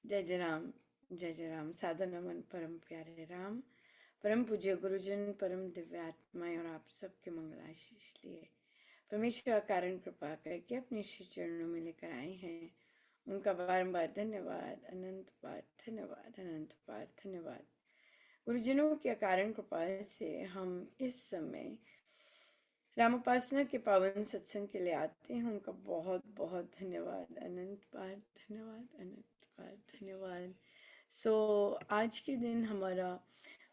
जय जय राम। सादर नमन परम प्यारे राम, परम पूज्य गुरुजन, परम दिव्य आत्माएं और आप सबके मंगलाशीष लिए परमेश्वर कारण कृपा करके अपने श्री चरणों में लेकर आए हैं। उनका बारंबार धन्यवाद, अनंत बार धन्यवाद, अनंत बार धन्यवाद। गुरुजनों की अकारण कृपा से हम इस समय राम उपासना के पावन सत्संग के लिए आते हैं। उनका बहुत बहुत धन्यवाद, अनंत बार धन्यवाद, अनंत बार धन्यवाद। सो आज के दिन हमारा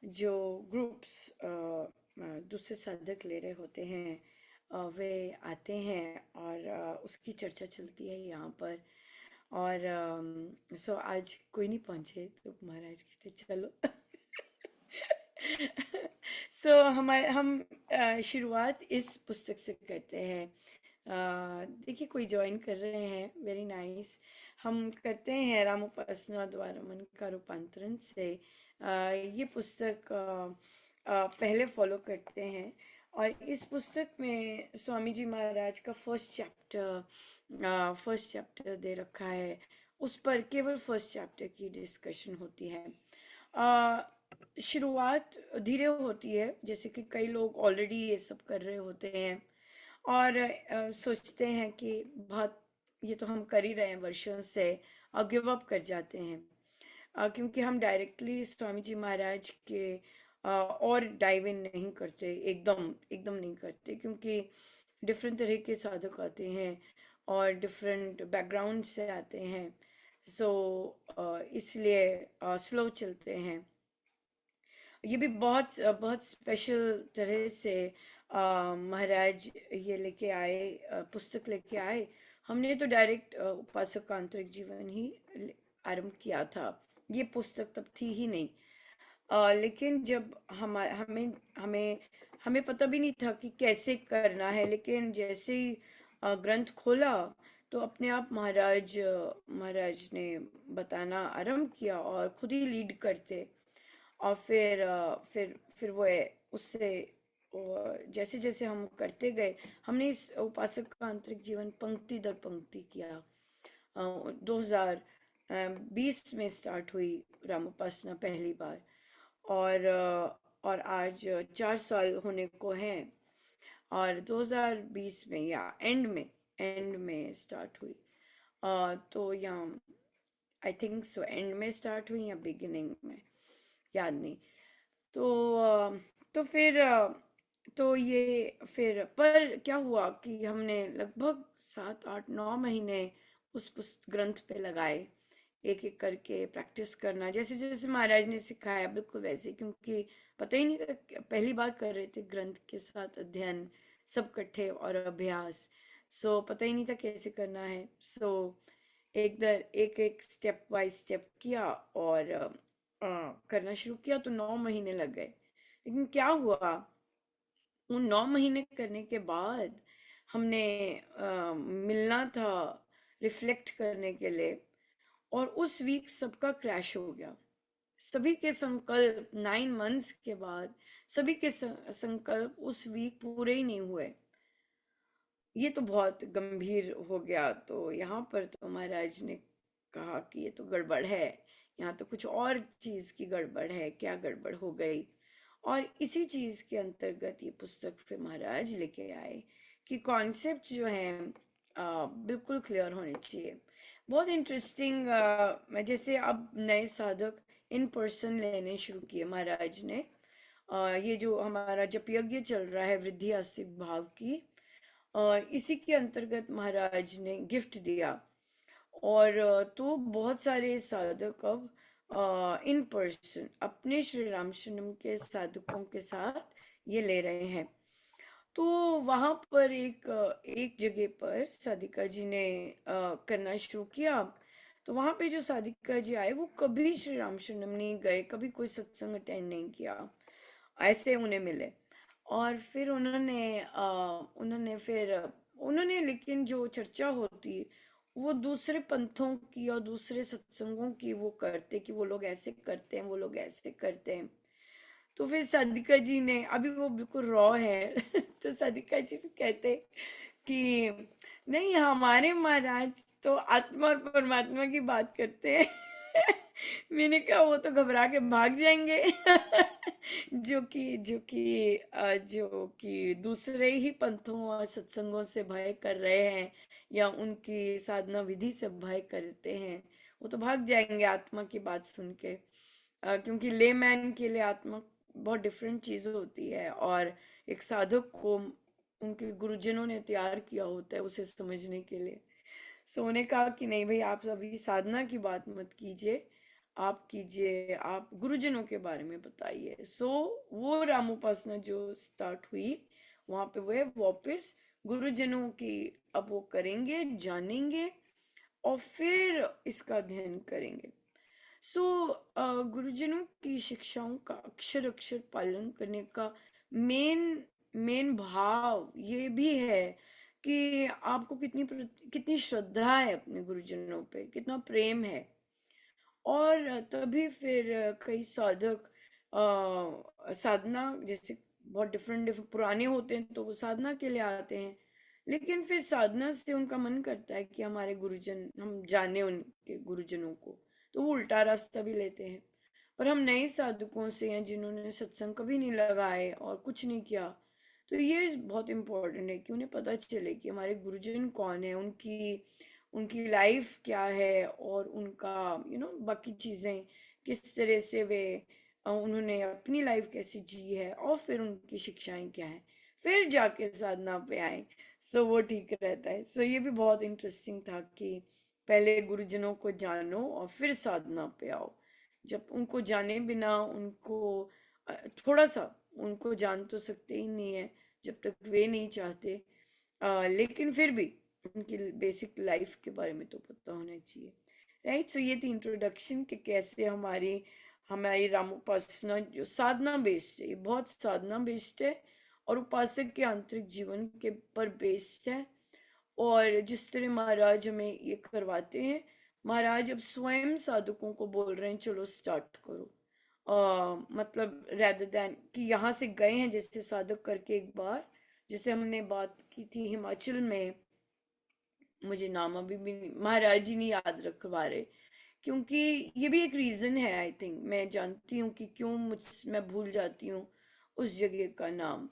जो ग्रुप्स दूसरे साधक ले रहे होते हैं वे आते हैं और उसकी चर्चा चलती है यहाँ पर। और सो आज कोई नहीं पहुँचे तो महाराज कहते चलो हम शुरुआत इस पुस्तक से करते हैं। देखिए कोई ज्वाइन कर रहे हैं, वेरी नाइस। हम करते हैं राम उपासना द्वारा मन का रूपांतरण से ये पुस्तक पहले फॉलो करते हैं। और इस पुस्तक में स्वामी जी महाराज का फर्स्ट चैप्टर दे रखा है। उस पर केवल फर्स्ट चैप्टर की डिस्कशन होती है। शुरुआत धीरे होती है, जैसे कि कई लोग ऑलरेडी ये सब कर रहे होते हैं और सोचते हैं कि बहुत ये तो हम कर ही रहे हैं वर्षों से, और गिव अप कर जाते हैं। क्योंकि हम डायरेक्टली स्वामी जी महाराज के और डाइव इन नहीं करते, एकदम एकदम नहीं करते, क्योंकि डिफरेंट तरह के साधक आते हैं और डिफरेंट बैकग्राउंड से आते हैं। सो इसलिए स्लो चलते हैं। ये भी बहुत बहुत स्पेशल तरह से महाराज ये लेके आए, पुस्तक लेके आए। हमने तो डायरेक्ट उपासक का आंतरिक जीवन ही आरंभ किया था, ये पुस्तक तब थी ही नहीं। लेकिन जब हमें हमें हमें पता भी नहीं था कि कैसे करना है, लेकिन जैसे ही ग्रंथ खोला तो अपने आप महाराज ने बताना आरंभ किया और खुद ही लीड करते। और फिर वो उससे जैसे जैसे हम करते गए, हमने इस उपासक का आंतरिक जीवन पंक्ति दर पंक्ति किया। 2020 में स्टार्ट हुई राम उपासना पहली बार, और आज 4 साल होने को हैं। और 2020 में या एंड में स्टार्ट हुई। तो यहाँ आई थिंक सो एंड में स्टार्ट हुई या बिगिनिंग में, याद नहीं। तो तो फिर तो ये फिर पर क्या हुआ कि हमने लगभग 7 8 9 महीने उस पुस्तक ग्रंथ पे लगाए, एक एक करके प्रैक्टिस करना, जैसे जैसे महाराज ने सिखाया बिल्कुल वैसे, क्योंकि पता ही नहीं था, पहली बार कर रहे थे ग्रंथ के साथ अध्ययन सब इकट्ठे और अभ्यास। सो पता ही नहीं था कैसे करना है। सो एक एक स्टेप बाय स्टेप किया और करना शुरू किया, तो 9 महीने लग गए। लेकिन क्या हुआ, उन 9 महीने करने के बाद हमने मिलना था रिफ्लेक्ट करने के लिए, और उस वीक सबका क्रैश हो गया। सभी के संकल्प 9 मंथ्स के बाद, सभी के संकल्प उस वीक पूरे ही नहीं हुए। ये तो बहुत गंभीर हो गया। तो यहाँ पर तो महाराज ने कहा कि ये तो गड़बड़ है, यहाँ तो कुछ और चीज की गड़बड़ है, क्या गड़बड़ हो गई। और इसी चीज के अंतर्गत ये पुस्तक फिर महाराज लेके आए कि कॉन्सेप्ट जो है बिल्कुल क्लियर होने चाहिए। बहुत इंटरेस्टिंग। जैसे अब नए साधक इन पर्सन लेने शुरू किए महाराज ने। ये जो हमारा जप यज्ञ चल रहा है वृद्धि आस्तिक भाव की, इसी के अंतर्गत महाराज ने गिफ्ट दिया। और तो बहुत सारे साधक अब इन पर्सन अपने श्री रामशरणम के साधकों के साथ ये ले रहे हैं। तो वहां पर एक जगह पर साधिका जी ने करना शुरू किया। तो वहां पे जो साधिका जी आए वो कभी श्री रामशरणम नहीं गए, कभी कोई सत्संग अटेंड नहीं किया, ऐसे उन्हें मिले। और फिर उन्होंने लेकिन जो चर्चा होती वो दूसरे पंथों की और दूसरे सत्संगों की वो करते कि वो लोग ऐसे करते हैं, वो लोग ऐसे करते हैं। तो फिर साधिका जी ने, अभी वो बिल्कुल रॉ है तो साधिका जी कहते कि नहीं, हमारे महाराज तो आत्मा और परमात्मा की बात करते हैं मैंने कहा वो तो घबरा के भाग जाएंगे। जो कि दूसरे ही पंथों और सत्संगों से भय कर रहे हैं या उनकी साधना विधि से भय करते हैं, वो तो भाग जाएंगे आत्मा की बात सुन के। क्योंकि लेमैन के लिए आत्मा बहुत डिफरेंट चीज होती है, और एक साधक को उनके गुरुजनों ने तैयार किया होता है उसे समझने के लिए। सो उन्होंने कहा कि नहीं भाई, आप अभी साधना की बात मत कीजिए, आप कीजिए, आप गुरुजनों के बारे में बताइए। सो वो रामोपासना जो स्टार्ट हुई, वहां पे वो वापस गुरुजनों की अब वो करेंगे, जानेंगे, और फिर इसका अध्ययन करेंगे। सो गुरुजनों की शिक्षाओं का अक्षर अक्षर पालन करने का मेन मेन भाव ये भी है कि आपको कितनी श्रद्धा है अपने गुरुजनों पे, कितना प्रेम है। और तभी फिर कई साधक साधना जैसे बहुत डिफरेंट डिफरेंट पुराने होते हैं तो वो साधना के लिए आते हैं, लेकिन फिर साधना से उनका मन करता है कि हमारे गुरुजन, हम जाने उनके गुरुजनों को, तो वो उल्टा रास्ता भी लेते हैं। पर हम नए साधकों से हैं जिन्होंने सत्संग कभी नहीं लगाए और कुछ नहीं किया, तो ये बहुत इम्पोर्टेंट है कि उन्हें पता चले कि हमारे गुरुजन कौन है, उनकी उनकी लाइफ क्या है, और उनका बाकी चीज़ें किस तरह से वे उन्होंने अपनी लाइफ कैसी जी है, और फिर उनकी शिक्षाएं क्या है, फिर जाके साधना पे आए। सो वो ठीक रहता है। सो ये भी बहुत इंटरेस्टिंग था कि पहले गुरुजनों को जानो और फिर साधना पे आओ। जब उनको जाने बिना उनको थोड़ा सा उनको जान तो सकते ही नहीं है जब तक वे नहीं चाहते, लेकिन फिर भी उनकी बेसिक लाइफ के बारे में तो पता होना चाहिए। राइट। सो ये थी इंट्रोडक्शन कि कैसे हमारी हमारी रामोपासना जो साधना बेस्ड है, ये बहुत साधना बेस्ड है, और उपासक के आंतरिक जीवन के पर बेस्ड है। और जिस तरह महाराज हमें ये करवाते हैं, महाराज अब स्वयं साधकों को बोल रहे हैं चलो स्टार्ट करो। मतलब रेदर देन कि यहाँ से गए हैं जैसे साधक करके एक बार, जैसे हमने बात की थी हिमाचल में, मुझे नाम अभी भी महाराज जी नहीं याद रखवा रहे, क्योंकि ये भी एक रीजन है। आई थिंक मैं जानती हूँ कि क्यों मैं भूल जाती हूँ उस जगह का नाम,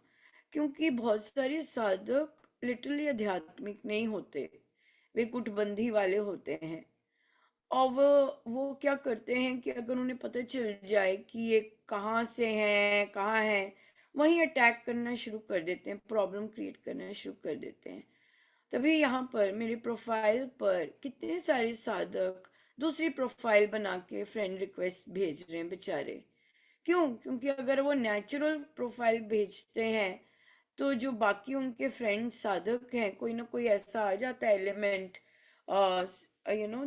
क्योंकि बहुत सारे साधक लिटरली आध्यात्मिक नहीं होते, वे गुटबंदी वाले होते हैं। और वो क्या करते हैं कि अगर उन्हें पता चल जाए कि ये कहाँ से हैं, कहाँ है, वहीं अटैक करना शुरू कर देते हैं, प्रॉब्लम क्रिएट करना शुरू कर देते हैं। तभी यहाँ पर मेरी प्रोफाइल पर कितने सारे साधक दूसरी प्रोफाइल बना के फ्रेंड रिक्वेस्ट भेज रहे हैं बेचारे। क्यों? क्योंकि अगर वो नेचुरल प्रोफाइल भेजते हैं तो जो बाकी उनके फ्रेंड साधक हैं, कोई ना कोई ऐसा आ जाता है एलिमेंट,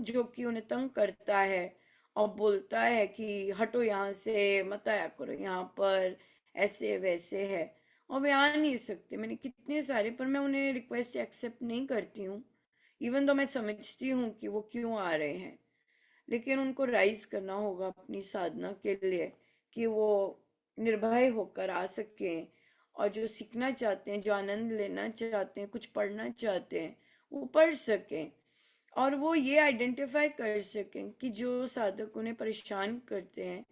जो कि उन्हें तंग करता है और बोलता है कि हटो यहाँ से, मत आया करो यहाँ पर, ऐसे वैसे है। और वे आ नहीं सकते। मैंने कितने सारे, पर मैं उन्हें रिक्वेस्ट एक्सेप्ट नहीं करती हूँ, इवन तो मैं समझती हूँ कि वो क्यों आ रहे हैं। लेकिन उनको राइज करना होगा अपनी साधना के लिए कि वो निर्भय होकर आ सकें, और जो सीखना चाहते हैं, जो आनंद लेना चाहते हैं, कुछ पढ़ना चाहते हैं, वो पढ़ सकें। और वो ये आइडेंटिफाई कर सकें कि जो साधक उन्हें परेशान करते हैं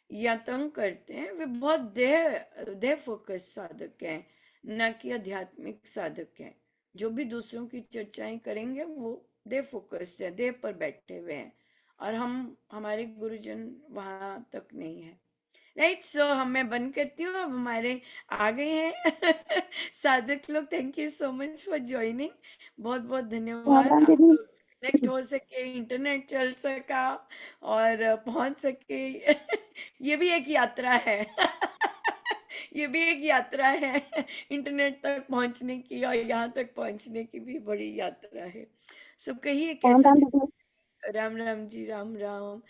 या तंग करते हैं, वे बहुत देह देह फोकस साधक हैं, न कि आध्यात्मिक साधक हैं। जो भी दूसरों की चर्चाएं करेंगे वो देह फोकस्ड है, देह पर बैठे हुए हैं, और हम हमारे गुरुजन वहां तक नहीं है। राइट। सो हम मैं बंद करती हूँ, अब हमारे आ गए हैं साधक लोग। Thank you so much for joining. बहुत बहुत राम धन्यवाद। राम आप दीदी। कनेक्ट हो सके, इंटरनेट चल सका, और पहुंच सके। ये भी एक यात्रा है। ये भी एक यात्रा है। इंटरनेट तक पहुंचने की और यहाँ तक पहुंचने की भी बड़ी यात्रा है। सब कहिए राम कैसा राम चल। दीदी। राम राम जी, राम राम।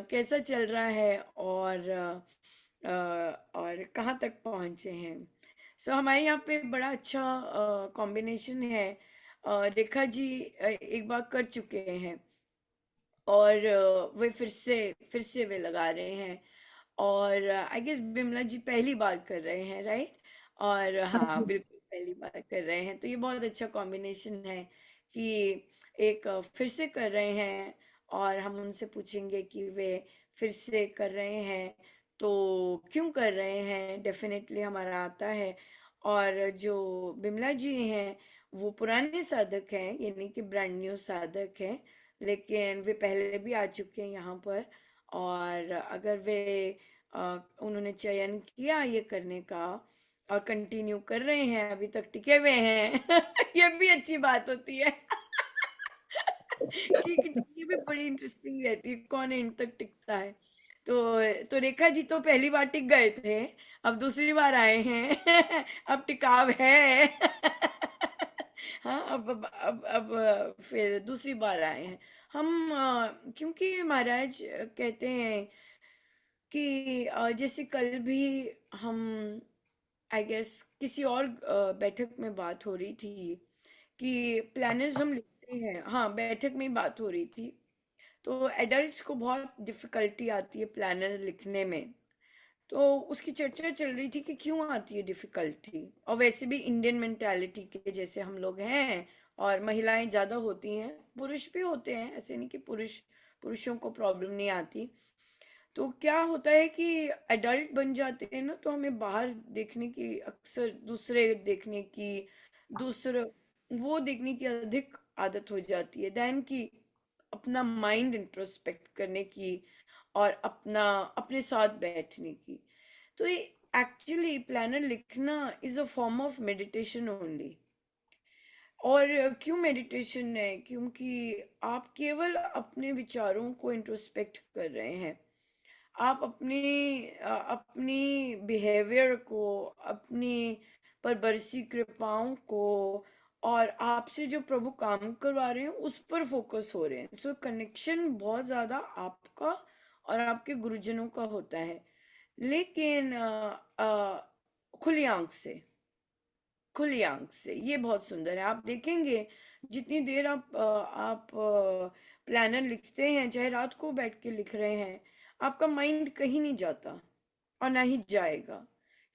कैसा चल रहा है, और कहाँ तक पहुँचे हैं। सो हमारे यहाँ पे बड़ा अच्छा कॉम्बिनेशन है। रेखा जी एक बार कर चुके हैं, और वे फिर से वे लगा रहे हैं, और आई गेस बिमला जी पहली बार कर रहे हैं, राइट। और हाँ हाँ जी। बिल्कुल पहली बार कर रहे हैं, तो ये बहुत अच्छा कॉम्बिनेशन है कि एक फिर से कर रहे हैं, और हम उनसे पूछेंगे कि वे फिर से कर रहे हैं तो क्यों कर रहे हैं, डेफिनेटली हमारा आता है। और जो बिमला जी हैं वो पुराने साधक हैं, यानी कि ब्रांड न्यू साधक हैं, लेकिन वे पहले भी आ चुके हैं यहाँ पर। और अगर वे उन्होंने चयन किया ये करने का और कंटिन्यू कर रहे हैं, अभी तक टिके हुए हैं ये भी अच्छी बात होती है कि ये भी बड़ी इंटरेस्टिंग रहती है, कौन एंड तक टिकता है। तो रेखा जी तो पहली बार टिक गए थे, अब दूसरी बार आए हैं अब टिकाव है हाँ, अब फिर दूसरी बार आए हैं हम। क्योंकि महाराज कहते हैं कि जैसे कल भी हम, आई गेस किसी और बैठक में बात हो रही थी कि प्लानर्स हम लिखते हैं, हाँ बैठक में ही बात हो रही थी। तो एडल्ट्स को बहुत डिफिकल्टी आती है प्लानर लिखने में। तो उसकी चर्चा चल रही थी कि क्यों आती है डिफिकल्टी, और वैसे भी इंडियन मेंटालिटी के जैसे हम लोग हैं, और महिलाएं ज़्यादा होती हैं, पुरुष भी होते हैं, ऐसे नहीं कि पुरुषों को प्रॉब्लम नहीं आती। तो क्या होता है कि एडल्ट बन जाते हैं ना, तो हमें बाहर देखने की, अक्सर दूसरे देखने की, दूसरे वो देखने की अधिक आदत हो जाती है देन कि अपना माइंड इंट्रोस्पेक्ट करने की और अपने साथ बैठने की। तो ये एक्चुअली प्लानर लिखना is a form of meditation only. और क्यों मेडिटेशन है? क्योंकि आप केवल अपने विचारों को इंट्रोस्पेक्ट कर रहे हैं। आप अपनी बिहेवियर को, अपनी पर बरसी कृपाओं को, और आपसे जो प्रभु काम करवा रहे हैं उस पर फोकस हो रहे हैं। सो कनेक्शन बहुत ज्यादा आपका और आपके गुरुजनों का होता है, लेकिन खुली आंख से, खुली आंख से ये बहुत सुंदर है। आप देखेंगे जितनी देर आप प्लानर लिखते हैं, चाहे रात को बैठ के लिख रहे हैं, आपका माइंड कहीं नहीं जाता और ना ही जाएगा,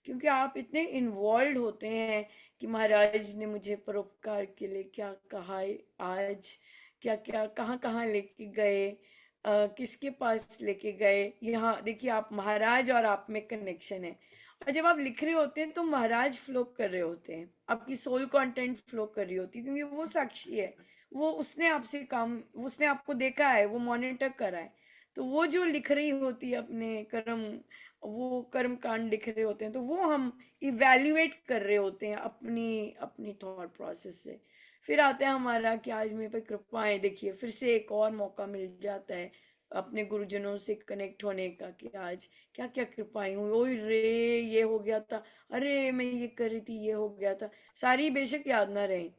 क्योंकि आप इतने इन्वॉल्व होते हैं कि महाराज ने मुझे परोपकार के लिए क्या कहा है आज, क्या क्या कहाँ कहाँ लेके गए, किसके पास लेके गए। यहाँ देखिए, आप महाराज और आप में कनेक्शन है। और जब आप लिख रहे होते हैं तो महाराज फ्लो कर रहे होते हैं, आपकी सोल कंटेंट फ्लो कर रही होती है, क्योंकि वो साक्षी है, वो उसने आपसे काम, उसने आपको देखा है, वो मॉनिटर करा है। तो वो जो लिख रही होती है अपने कर्म, वो कर्म कांड लिख रहे होते हैं, तो वो हम इवैल्यूएट कर रहे होते हैं अपनी अपनी थॉट प्रोसेस से। फिर आता है हमारा कि आज मेरे पे कृपाएं, देखिए फिर से एक और मौका मिल जाता है अपने गुरुजनों से कनेक्ट होने का, कि आज क्या क्या कृपाएं हुई, ओए रे ये हो गया था, अरे मैं ये कर रही थी ये हो गया था। सारी बेशक याद ना रहे,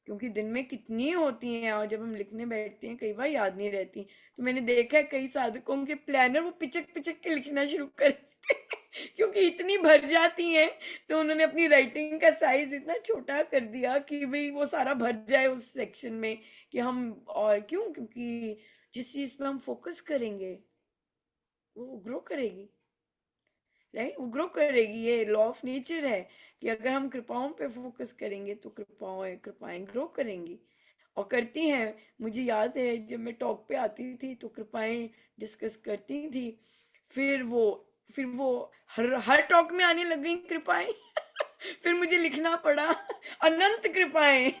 क्योंकि दिन में कितनी होती हैं, और जब हम लिखने बैठते हैं कई बार याद नहीं रहती। तो मैंने देखा है कई साधकों के प्लानर वो पिचक पिचक के लिखना शुरू कर देते हैं, क्योंकि इतनी भर जाती हैं। तो उन्होंने अपनी राइटिंग का साइज इतना छोटा कर दिया कि भाई वो सारा भर जाए उस सेक्शन में, कि हम, और क्यों, क्योंकि जिस चीज पे हम फोकस करेंगे वो ग्रो करेगी, राइट, वो ग्रो करेगी। ये लॉ ऑफ नेचर है कि अगर हम कृपाओं पे फोकस करेंगे तो कृपाएं कृपाएं ग्रो करेंगी और करती हैं। मुझे याद है जब मैं टॉक पे आती थी तो कृपाएं डिस्कस करती थी, फिर वो फिर वो हर टॉक में आने लग गई कृपाएं फिर मुझे लिखना पड़ा अनंत कृपाएं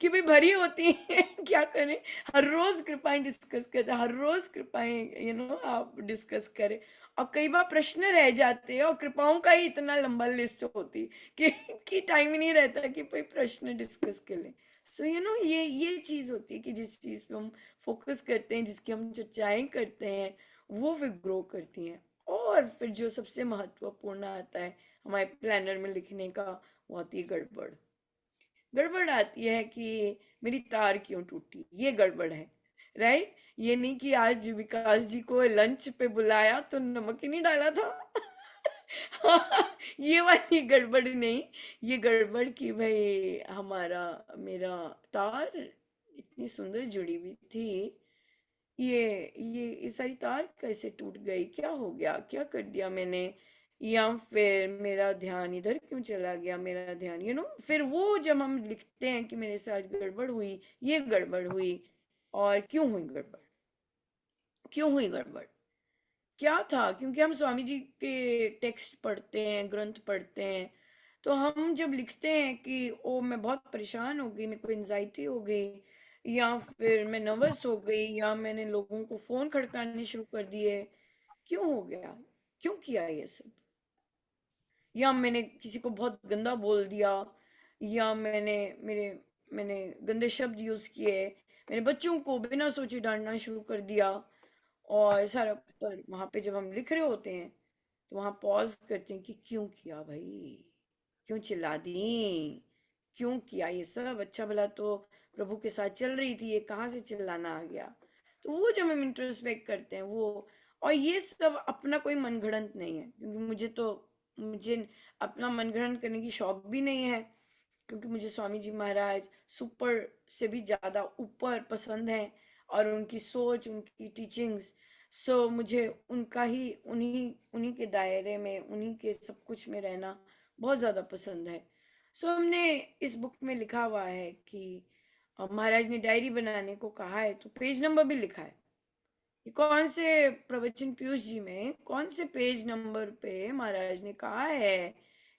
कि भाई भरी होती हैं क्या करें, हर रोज कृपाएं डिस्कस करते, हर रोज कृपाएं आप डिस्कस करें। और कई बार प्रश्न रह जाते हैं, और कृपाओं का ही इतना लंबा लिस्ट होती कि टाइम ही नहीं रहता कि कोई प्रश्न डिस्कस कर ले। सो ये चीज होती है कि जिस चीज पे हम फोकस करते हैं, जिसकी हम चर्चाएं करते हैं, वो फिर ग्रो करती हैं। और फिर जो सबसे महत्वपूर्ण आता है हमारे प्लानर में लिखने का, वो आती है गड़बड़। गड़बड़ आती है कि मेरी तार क्यों टूटी, ये गड़बड़ है, राइट। ये नहीं कि आज विकास जी को लंच पे बुलाया तो नमक ही नहीं डाला था ये वाली गड़बड़ नहीं। ये गड़बड़ कि भाई हमारा मेरा तार इतनी सुंदर जुड़ी हुई थी, ये सारी तार कैसे टूट गई, क्या हो गया, क्या कर दिया मैंने, या फिर मेरा ध्यान इधर क्यों चला गया, मेरा ध्यान फिर वो जब हम लिखते हैं कि मेरे साथ गड़बड़ हुई, ये गड़बड़ हुई, और क्यों हुई गड़बड़, क्यों हुई गड़बड़? क्या था? क्योंकि हम स्वामी जी के टेक्स्ट पढ़ते हैं, ग्रंथ पढ़ते हैं, तो हम जब लिखते हैं कि ओ मैं बहुत परेशान हो गई, मेरे को एंजाइटी हो गई, या फिर मैं नर्वस हो गई, या मैंने लोगों को फोन खड़काने शुरू कर दिए, क्यों हो गया? क्यों किया ये सब? या मैंने किसी को बहुत गंदा बोल दिया, या मैंने गंदे शब्द यूज किए, मेरे बच्चों को बिना सोचे डांटना शुरू कर दिया, और सारा। पर वहां पे जब हम लिख रहे होते हैं तो वहां पॉज करते हैं कि क्यों किया भाई, क्यों चिल्ला दी, क्यों किया ये सब? अच्छा भला तो प्रभु के साथ चल रही थी, ये कहाँ से चिल्लाना आ गया? तो वो जब हम इंट्रोस्पेक्ट करते हैं वो, और ये सब अपना कोई मनगढ़ंत नहीं है, क्योंकि मुझे अपना मनगढ़ंत करने की शौक भी नहीं है, क्योंकि मुझे स्वामी जी महाराज सुपर से भी ज्यादा ऊपर पसंद है, और उनकी सोच, उनकी टीचिंग्स। सो मुझे उनका ही, उन्हीं उन्हीं के दायरे में, उन्हीं के सब कुछ में रहना बहुत ज्यादा पसंद है। सो हमने इस बुक में लिखा हुआ है कि महाराज ने डायरी बनाने को कहा है, तो पेज नंबर भी लिखा है। ये कौन से प्रवचन पीयूष जी में कौन से पेज नंबर पे महाराज ने कहा है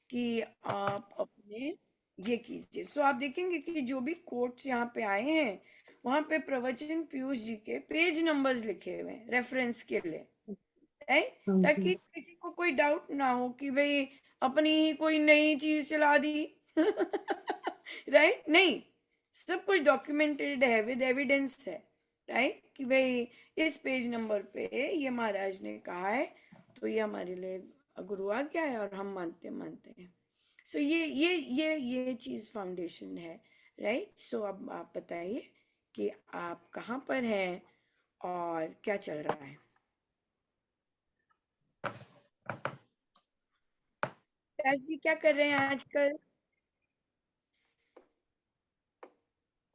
कि आप अपने ये कीजिए? सो आप देखेंगे कि जो भी कोट्स यहाँ पे आए हैं, वहां पे प्रवचन पीयूष जी के पेज नंबर्स लिखे हुए हैं रेफरेंस के लिए, राइट? हाँ जी। ताकि किसी को कोई डाउट ना हो कि भाई अपनी ही कोई नई चीज चला दी। राइट? नहीं, सब कुछ डॉक्यूमेंटेड है, विद एविडेंस है, राइट? कि भाई इस पेज नंबर पे ये महाराज ने कहा है, तो ये हमारे लिए गुरु आ गया है, और हम मानते हैं। सो ये चीज फाउंडेशन है, राइट? सो अब आप बताइए कि आप कहाँ पर हैं और क्या चल रहा है। प्यास जी क्या कर रहे हैं आजकल?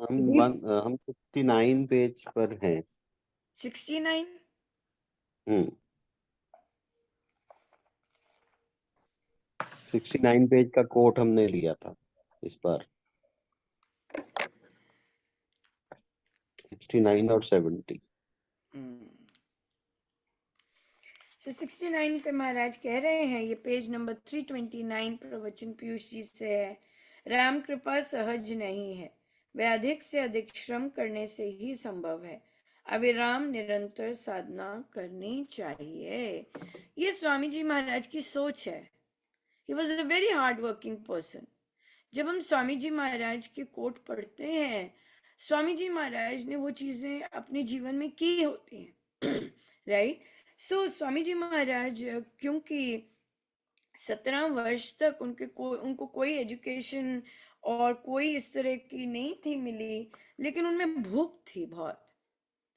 जी। हम 69 पेज पर हैं। 69? हम्म 69 पेज का कोट हमने लिया था इस बार, 69 और 70। सो 69 पे महाराज कह रहे हैं, ये पेज नंबर 329 प्रवचन पीयूष जी से है। राम कृपा सहज नहीं है, वह अधिक से अधिक श्रम करने से ही संभव है। अविराम निरंतर साधना करनी चाहिए। ये स्वामी जी महाराज की सोच है। He was a very hard working person. जब हम स्वामी जी महाराज के कोट पढ़ते हैं, स्वामी जी महाराज ने वो चीजें अपने जीवन में की होती हैं। राइट? सो स्वामी जी महाराज, क्योंकि 17 वर्ष तक उनको कोई एजुकेशन और कोई इस तरह की नहीं थी मिली, लेकिन उनमें भूख थी बहुत।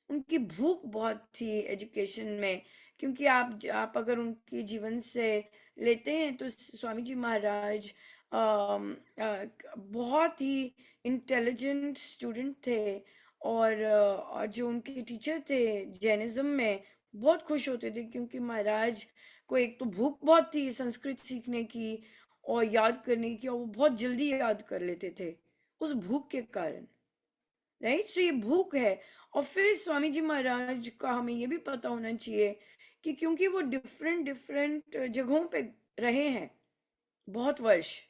उनकी भूख बहुत थी एजुकेशन में, क्योंकि आप अगर उनके जीवन से लेते हैं तो स्वामी जी महाराज बहुत ही इंटेलिजेंट स्टूडेंट थे, और जो उनके टीचर थे जैनिज्म में बहुत खुश होते थे, क्योंकि महाराज को एक तो भूख बहुत थी संस्कृत सीखने की और याद करने की, और वो बहुत जल्दी याद कर लेते थे उस भूख के कारण, राइट? सो ये भूख है। और फिर स्वामी जी महाराज का हमें ये भी पता होना चाहिए कि क्योंकि वो डिफरेंट डिफरेंट जगहों पे रहे हैं बहुत वर्ष।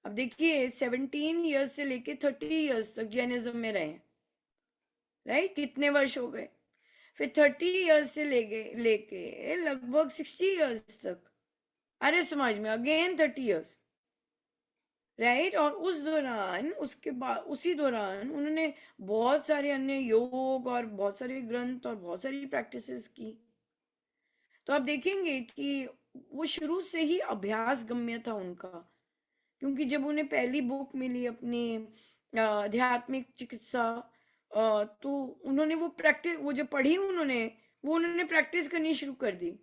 अब देखिए 17 ईयर्स से लेके 30 ईयर्स तक जैनिज्म में रहे, राइट? कितने वर्ष हो गए? फिर 30 ईयर्स से लेके लगभग 60 ईयर्स तक आर्य समाज में, अगेन 30 ईयर्स, राइट? और उस दौरान, उसके बाद उसी दौरान उन्होंने बहुत सारे अन्य योग और बहुत सारे ग्रंथ और बहुत सारी प्रैक्टिसेस की। तो आप देखेंगे कि वो शुरू से ही अभ्यास गम्य था उनका, क्योंकि जब उन्हें पहली बुक मिली अपनी आध्यात्मिक चिकित्सा, तो उन्होंने वो जब पढ़ी उन्होंने प्रैक्टिस करनी शुरू कर दी,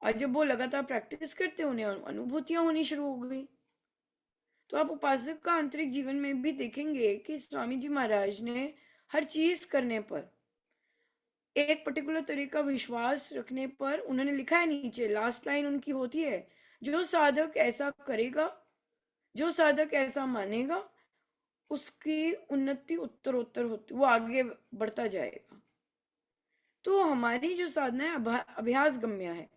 और जब वो लगातार प्रैक्टिस करते उन्हें अनुभूतियां होनी शुरू हो गई। तो आप उपासक का आंतरिक जीवन में भी देखेंगे कि स्वामी जी महाराज ने हर चीज करने पर, एक पर्टिकुलर तरह का विश्वास रखने पर, उन्होंने लिखा है नीचे, लास्ट लाइन उनकी होती है, जो साधक ऐसा करेगा, जो साधक ऐसा मानेगा, उसकी उन्नति उत्तरोत्तर होती, वो आगे बढ़ता जाएगा। तो तो हमारी जो साधना है अभ्यास गम्य है।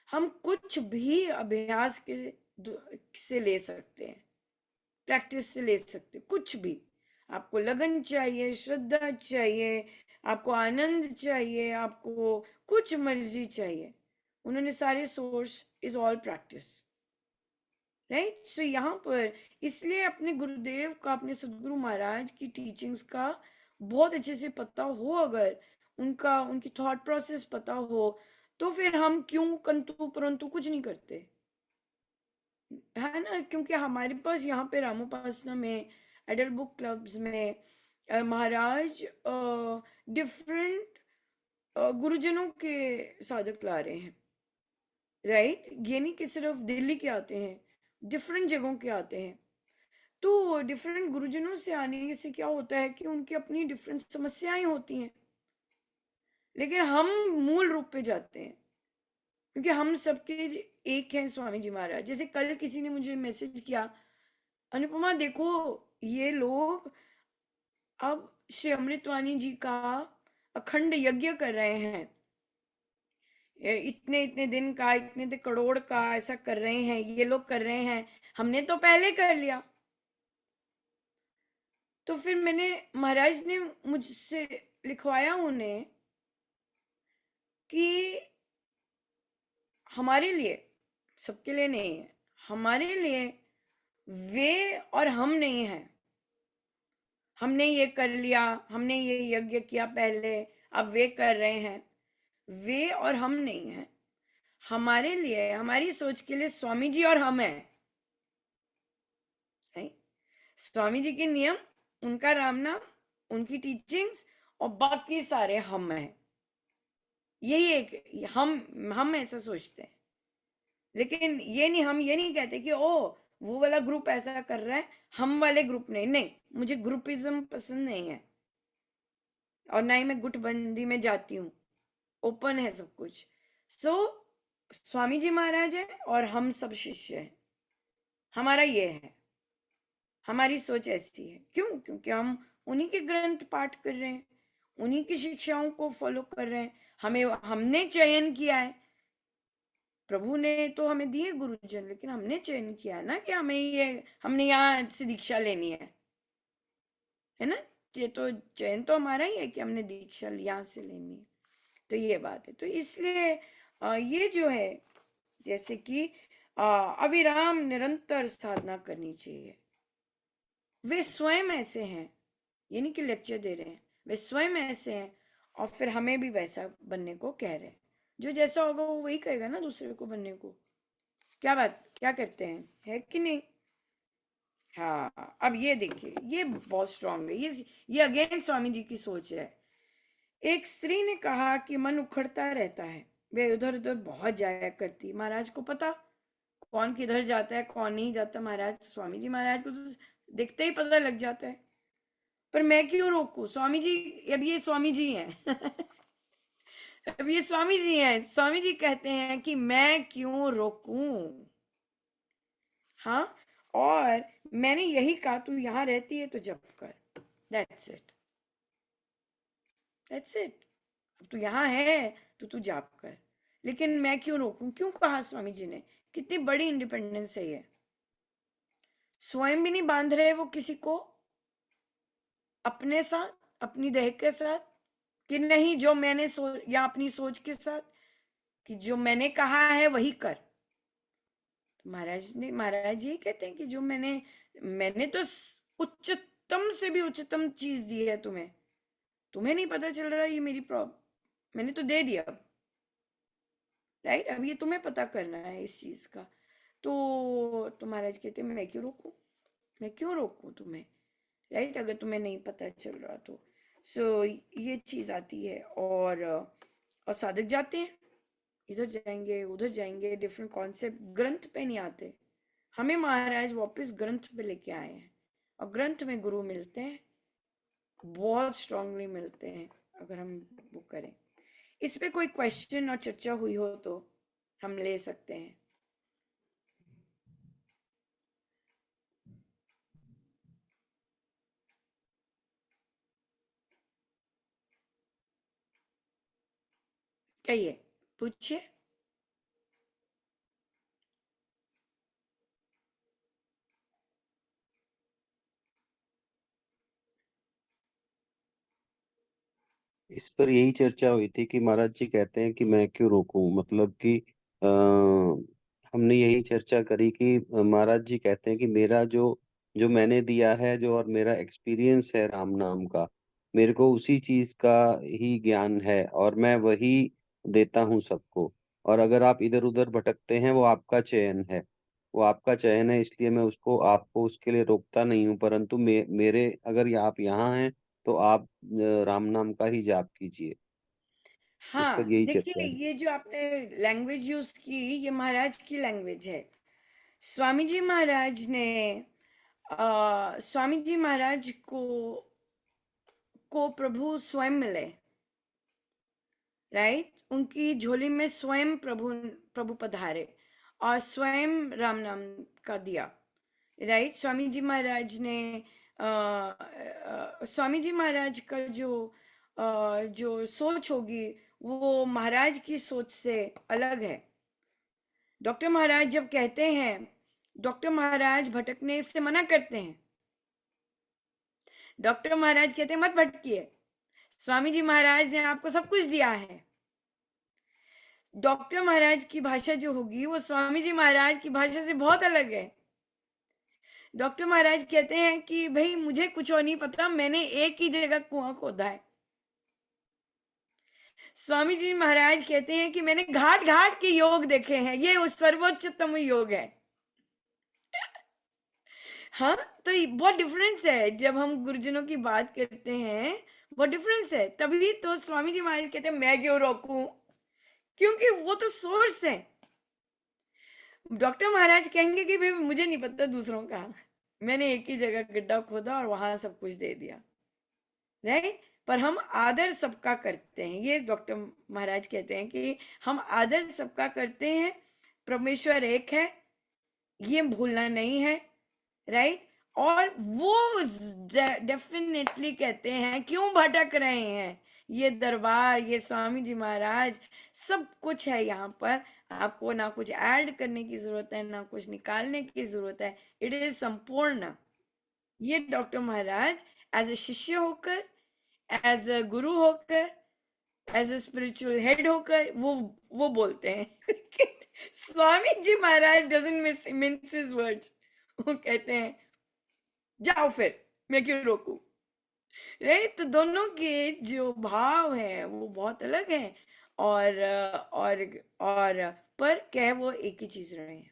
हम कुछ भी अभ्यास से ले सकते हैं, प्रैक्टिस से ले सकते, कुछ भी। आपको लगन चाहिए, श्रद्धा चाहिए, आपको आनंद चाहिए, आपको कुछ मर्जी चाहिए, उन्होंने सारे source is all practice, right. So यहाँ पर इसलिए अपने गुरुदेव का, अपने सदगुरु महाराज की टीचिंग्स का बहुत अच्छे से पता हो, अगर उनकी थॉट प्रोसेस पता हो, तो फिर हम क्यों कंतु परंतु कुछ नहीं करते, है ना। क्योंकि हमारे पास यहाँ पे रामोपासना में, एडल्ट बुक क्लब्स में महाराज डिफरेंट गुरुजनों के साधक ला रहे हैं, राइट। ये नहीं कि सिर्फ दिल्ली के आते हैं, डिफरेंट जगहों के आते हैं। तो डिफरेंट गुरुजनों से आने से क्या होता है कि उनकी अपनी डिफरेंट समस्याएं होती हैं, लेकिन हम मूल रूप पे जाते हैं, क्योंकि हम सबके एक हैं स्वामी जी महाराज। जैसे कल किसी ने मुझे मैसेज किया, अनुपमा देखो ये लोग अब श्री अमृतवाणी जी का अखंड यज्ञ कर रहे हैं, इतने इतने दिन का, इतने इतने करोड़ का ऐसा कर रहे हैं, ये लोग कर रहे हैं, हमने तो पहले कर लिया। तो फिर मैंने, महाराज ने मुझसे लिखवाया उन्हें कि हमारे लिए, सबके लिए नहीं है, हमारे लिए वे और हम नहीं हैं। हमने ये कर लिया, हमने ये यज्ञ किया पहले, अब वे कर रहे हैं, वे और हम नहीं हैं। हमारे लिए, हमारी सोच के लिए स्वामी जी और हम हैं, नहीं? स्वामी जी के नियम, उनका राम नाम, उनकी टीचिंग्स, और बाकी सारे हम हैं। यही एक हम ऐसा सोचते हैं, लेकिन हम ये नहीं कहते कि ओ वो वाला ग्रुप ऐसा कर रहा है, हम वाले ग्रुप नहीं। नहीं, मुझे ग्रुपिज्म पसंद नहीं है, और ना ही मैं गुटबंदी में जाती हूँ, ओपन है सब कुछ। सो स्वामी जी महाराज है और हम सब शिष्य हैं, हमारा ये है, हमारी सोच ऐसी है। क्यों? क्योंकि हम उन्हीं के ग्रंथ पाठ कर रहे हैं, उन्हीं की शिक्षाओं को फॉलो कर रहे हैं। हमने चयन किया है, प्रभु ने तो हमें दिए गुरुजन, लेकिन हमने चयन किया ना कि हमने यहाँ से दीक्षा लेनी है ना। ये तो चयन तो हमारा ही है कि हमने दीक्षा यहाँ से लेनी है। तो ये बात है। तो इसलिए ये जो है, जैसे कि अविराम निरंतर साधना करनी चाहिए। वे स्वयं ऐसे हैं, ये नहीं कि लेक्चर दे रहे हैं, वे स्वयं ऐसे हैं, और फिर हमें भी वैसा बनने को कह रहे हैं। जो जैसा होगा वो वही कहेगा ना दूसरे को बनने को। क्या करते हैं, है कि नहीं? हाँ, अब ये देखिए, ये बहुत स्ट्रांग है, ये अगेन स्वामी जी की सोच है। एक स्त्री ने कहा कि मन उखड़ता रहता है, वे उधर उधर बहुत जाया करती। महाराज को पता कौन किधर जाता है, कौन नहीं जाता। महाराज, स्वामी जी महाराज को तो देखते ही पता लग जाता है। पर मैं क्यों रोकूं? स्वामी जी, अब ये स्वामी जी हैं अब ये स्वामी जी हैं, स्वामी जी कहते हैं कि मैं क्यों रोकूं। हाँ, और मैंने यही कहा, तू यहाँ रहती है तो जप कर, दैट्स इट, दैट्स इट। अब तू यहाँ है तो तू जाप कर, लेकिन मैं क्यों रोकूं? क्यों कहा स्वामी जी ने? कितनी बड़ी इंडिपेंडेंस है ये। स्वयं भी नहीं बांध रहे वो किसी को अपने साथ, अपनी देह के साथ, कि नहीं जो मैंने या अपनी सोच के साथ, कि जो मैंने कहा है वही कर। तो महाराज ये कहते हैं कि जो मैंने तो उच्चतम से भी उच्चतम चीज दी है तुम्हें, तुम्हें नहीं पता चल रहा, ये मेरी प्रॉब्लम, मैंने तो दे दिया अब, राइट। अब ये तुम्हें पता करना है इस चीज का। तो महाराज कहते हैं, मैं क्यों रोकूं तुम्हें, राइट, अगर तुम्हें नहीं पता चल रहा तो। सो ये चीज आती है, और साधक जाते हैं, इधर जाएंगे उधर जाएंगे, डिफरेंट कॉन्सेप्ट, ग्रंथ पे नहीं आते। हमें महाराज वापस ग्रंथ पे लेके आए हैं, और ग्रंथ में गुरु मिलते हैं, बहुत स्ट्रांगली मिलते हैं, अगर हम वो करें। इस पे कोई क्वेश्चन और चर्चा हुई हो तो हम ले सकते हैं। कहिए, पूछिए। इस पर यही चर्चा हुई थी कि महाराज जी कहते हैं कि मैं क्यों रोकूं, मतलब कि हमने यही चर्चा करी कि महाराज जी कहते हैं कि मेरा जो जो मैंने दिया है, जो और मेरा एक्सपीरियंस है राम नाम का, मेरे को उसी चीज का ही ज्ञान है और मैं वही देता हूँ सबको। और अगर आप इधर उधर भटकते हैं, वो आपका चयन है, वो आपका चयन है, इसलिए मैं उसको आपको उसके लिए रोकता नहीं हूँ। परंतु मेरे अगर आप यहाँ हैं तो आप राम नाम का ही जाप कीजिए। इस पर हाँ, यही चर्चा देखिए, है। ये जो आपने लैंग्वेज यूज की, ये महाराज की लैंग्वेज है। स्वामी जी महाराज ने स्वामी जी महाराज को प्रभु स्वयं मिले, राइट। उनकी झोली में स्वयं प्रभु प्रभु पधारे और स्वयं राम नाम का दिया, राइट। स्वामी जी महाराज ने स्वामी जी महाराज का जो सोच होगी, वो महाराज की सोच से अलग है। डॉक्टर महाराज जब कहते हैं, डॉक्टर महाराज भटकने से मना करते हैं। डॉक्टर महाराज कहते हैं मत भटकिए, स्वामी जी महाराज ने आपको सब कुछ दिया है। डॉक्टर महाराज की भाषा जो होगी, वो स्वामी जी महाराज की भाषा से बहुत अलग है। डॉक्टर महाराज कहते हैं कि भाई मुझे कुछ और नहीं पता, मैंने एक ही जगह कुआं खोदा है। स्वामी जी महाराज कहते हैं कि मैंने घाट घाट के योग देखे हैं, ये उस सर्वोच्चतम योग है। हाँ, तो बहुत डिफरेंस है जब हम गुरुजनों की बात करते हैं, बहुत डिफरेंस है। तभी तो स्वामी जी महाराज कहते हैं मैं क्यों रोकूं, क्योंकि वो तो सोर्स है। डॉक्टर महाराज कहेंगे कि भाई मुझे नहीं पता दूसरों का, मैंने एक ही जगह गड्ढा खोदा और वहां सब कुछ दे दिया, राइट। पर हम आदर सबका करते हैं, ये डॉक्टर महाराज कहते हैं कि हम आदर सबका करते हैं, परमेश्वर एक है, ये भूलना नहीं है, राइट। और वो डेफिनेटली कहते हैं क्यों भटक रहे हैं, ये दरबार, ये स्वामी जी महाराज, सब कुछ है यहाँ पर। आपको ना कुछ ऐड करने की जरूरत है, ना कुछ निकालने की जरूरत है, इट इज संपूर्ण। ये डॉक्टर महाराज एज ए शिष्य होकर, एज अ गुरु होकर, एज अ स्पिरिचुअल हेड होकर वो बोलते हैं। स्वामी जी महाराज डजंट मिस हिज वर्ड्स। वो कहते हैं जाओ फिर, मैं क्यों रोकूं, राइट। तो दोनों के जो भाव है वो बहुत अलग है। और पर कह वो एक ही चीज रहे हैं।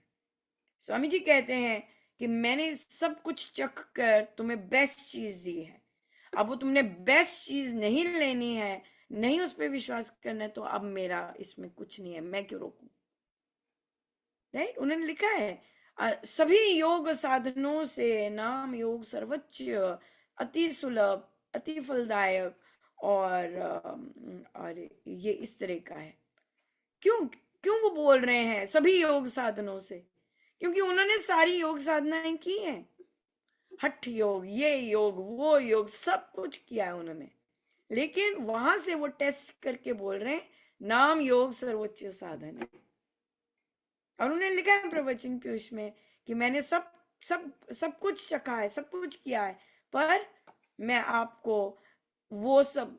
स्वामी जी कहते हैं कि मैंने सब कुछ चख कर तुम्हें बेस्ट चीज दी है, अब वो तुमने बेस्ट चीज नहीं लेनी है, नहीं उस पर विश्वास करना है, तो अब मेरा इसमें कुछ नहीं है, मैं क्यों रोकूं, राइट। उन्होंने लिखा है सभी योग साधनों से नाम योग सर्वोच्च, अति सुलभ, अति फलदायक, और ये इस तरह का है। क्यों क्यों वो बोल रहे हैं सभी योग साधनों से, क्योंकि उन्होंने सारी योग साधनाएं की हैं। हठ योग, ये योग, वो योग, सब कुछ किया है उन्होंने। लेकिन वहां से वो टेस्ट करके बोल रहे हैं नाम योग सर्वोच्च साधन है। और उन्होंने लिखा है प्रवचन पीयूष में कि मैंने सब सब सब कुछ चखा है, सब कुछ किया है, पर मैं आपको वो सब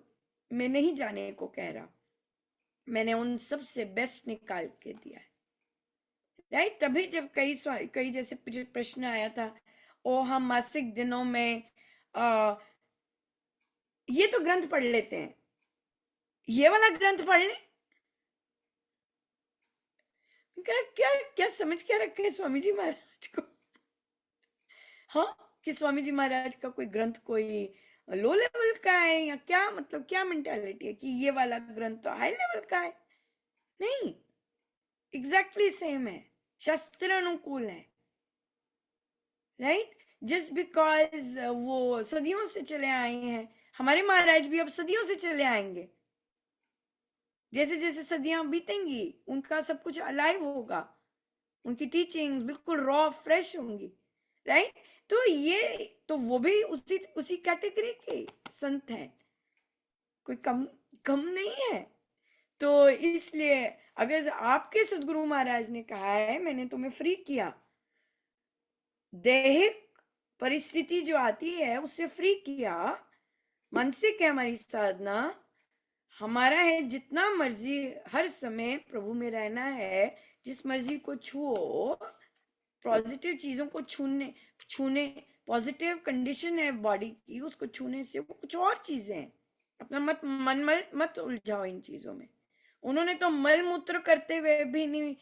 में नहीं जाने को कह रहा, मैंने उन सब से बेस्ट निकाल के दिया है, राइट। तभी जब कई जैसे प्रश्न आया था, ओ हम मासिक दिनों में आ, ये तो ग्रंथ पढ़ लेते हैं, ये वाला ग्रंथ पढ़ ले, क्या क्या क्या समझ क्या रखे है स्वामी जी महाराज को। हाँ, कि स्वामी जी महाराज का कोई ग्रंथ कोई लो लेवल का है या क्या, मतलब क्या मेंटालिटी है कि ये वाला ग्रंथ तो हाई लेवल का है। नहीं, एग्जैक्टली सेम है, शास्त्र अनुकूल है, राइट। जस्ट बिकॉज वो सदियों से चले आए हैं, हमारे महाराज भी अब सदियों से चले आएंगे, जैसे जैसे सदियां बीतेंगी उनका सब कुछ अलाइव होगा, उनकी टीचिंग्स बिल्कुल रॉ फ्रेश होंगी, राइट। तो ये तो वो भी उसी उसी कैटेगरी के संत हैं, कोई कम कम नहीं है। तो इसलिए अगर आपके सदगुरु महाराज ने कहा है मैंने तुम्हें फ्री किया, दैहिक परिस्थिति जो आती है उससे फ्री किया, मानसिक है हमारी साधना, हमारा है जितना मर्जी हर समय प्रभु में रहना है, जिस मर्जी को छुओ, पॉजिटिव चीजों को छूने पॉजिटिव कंडीशन है बॉडी की, उसको छूने से वो कुछ और चीजें हैं। अपना मत उलझाओ इन चीजों में। उन्होंने तो मल मूत्र करते हुए भी नहीं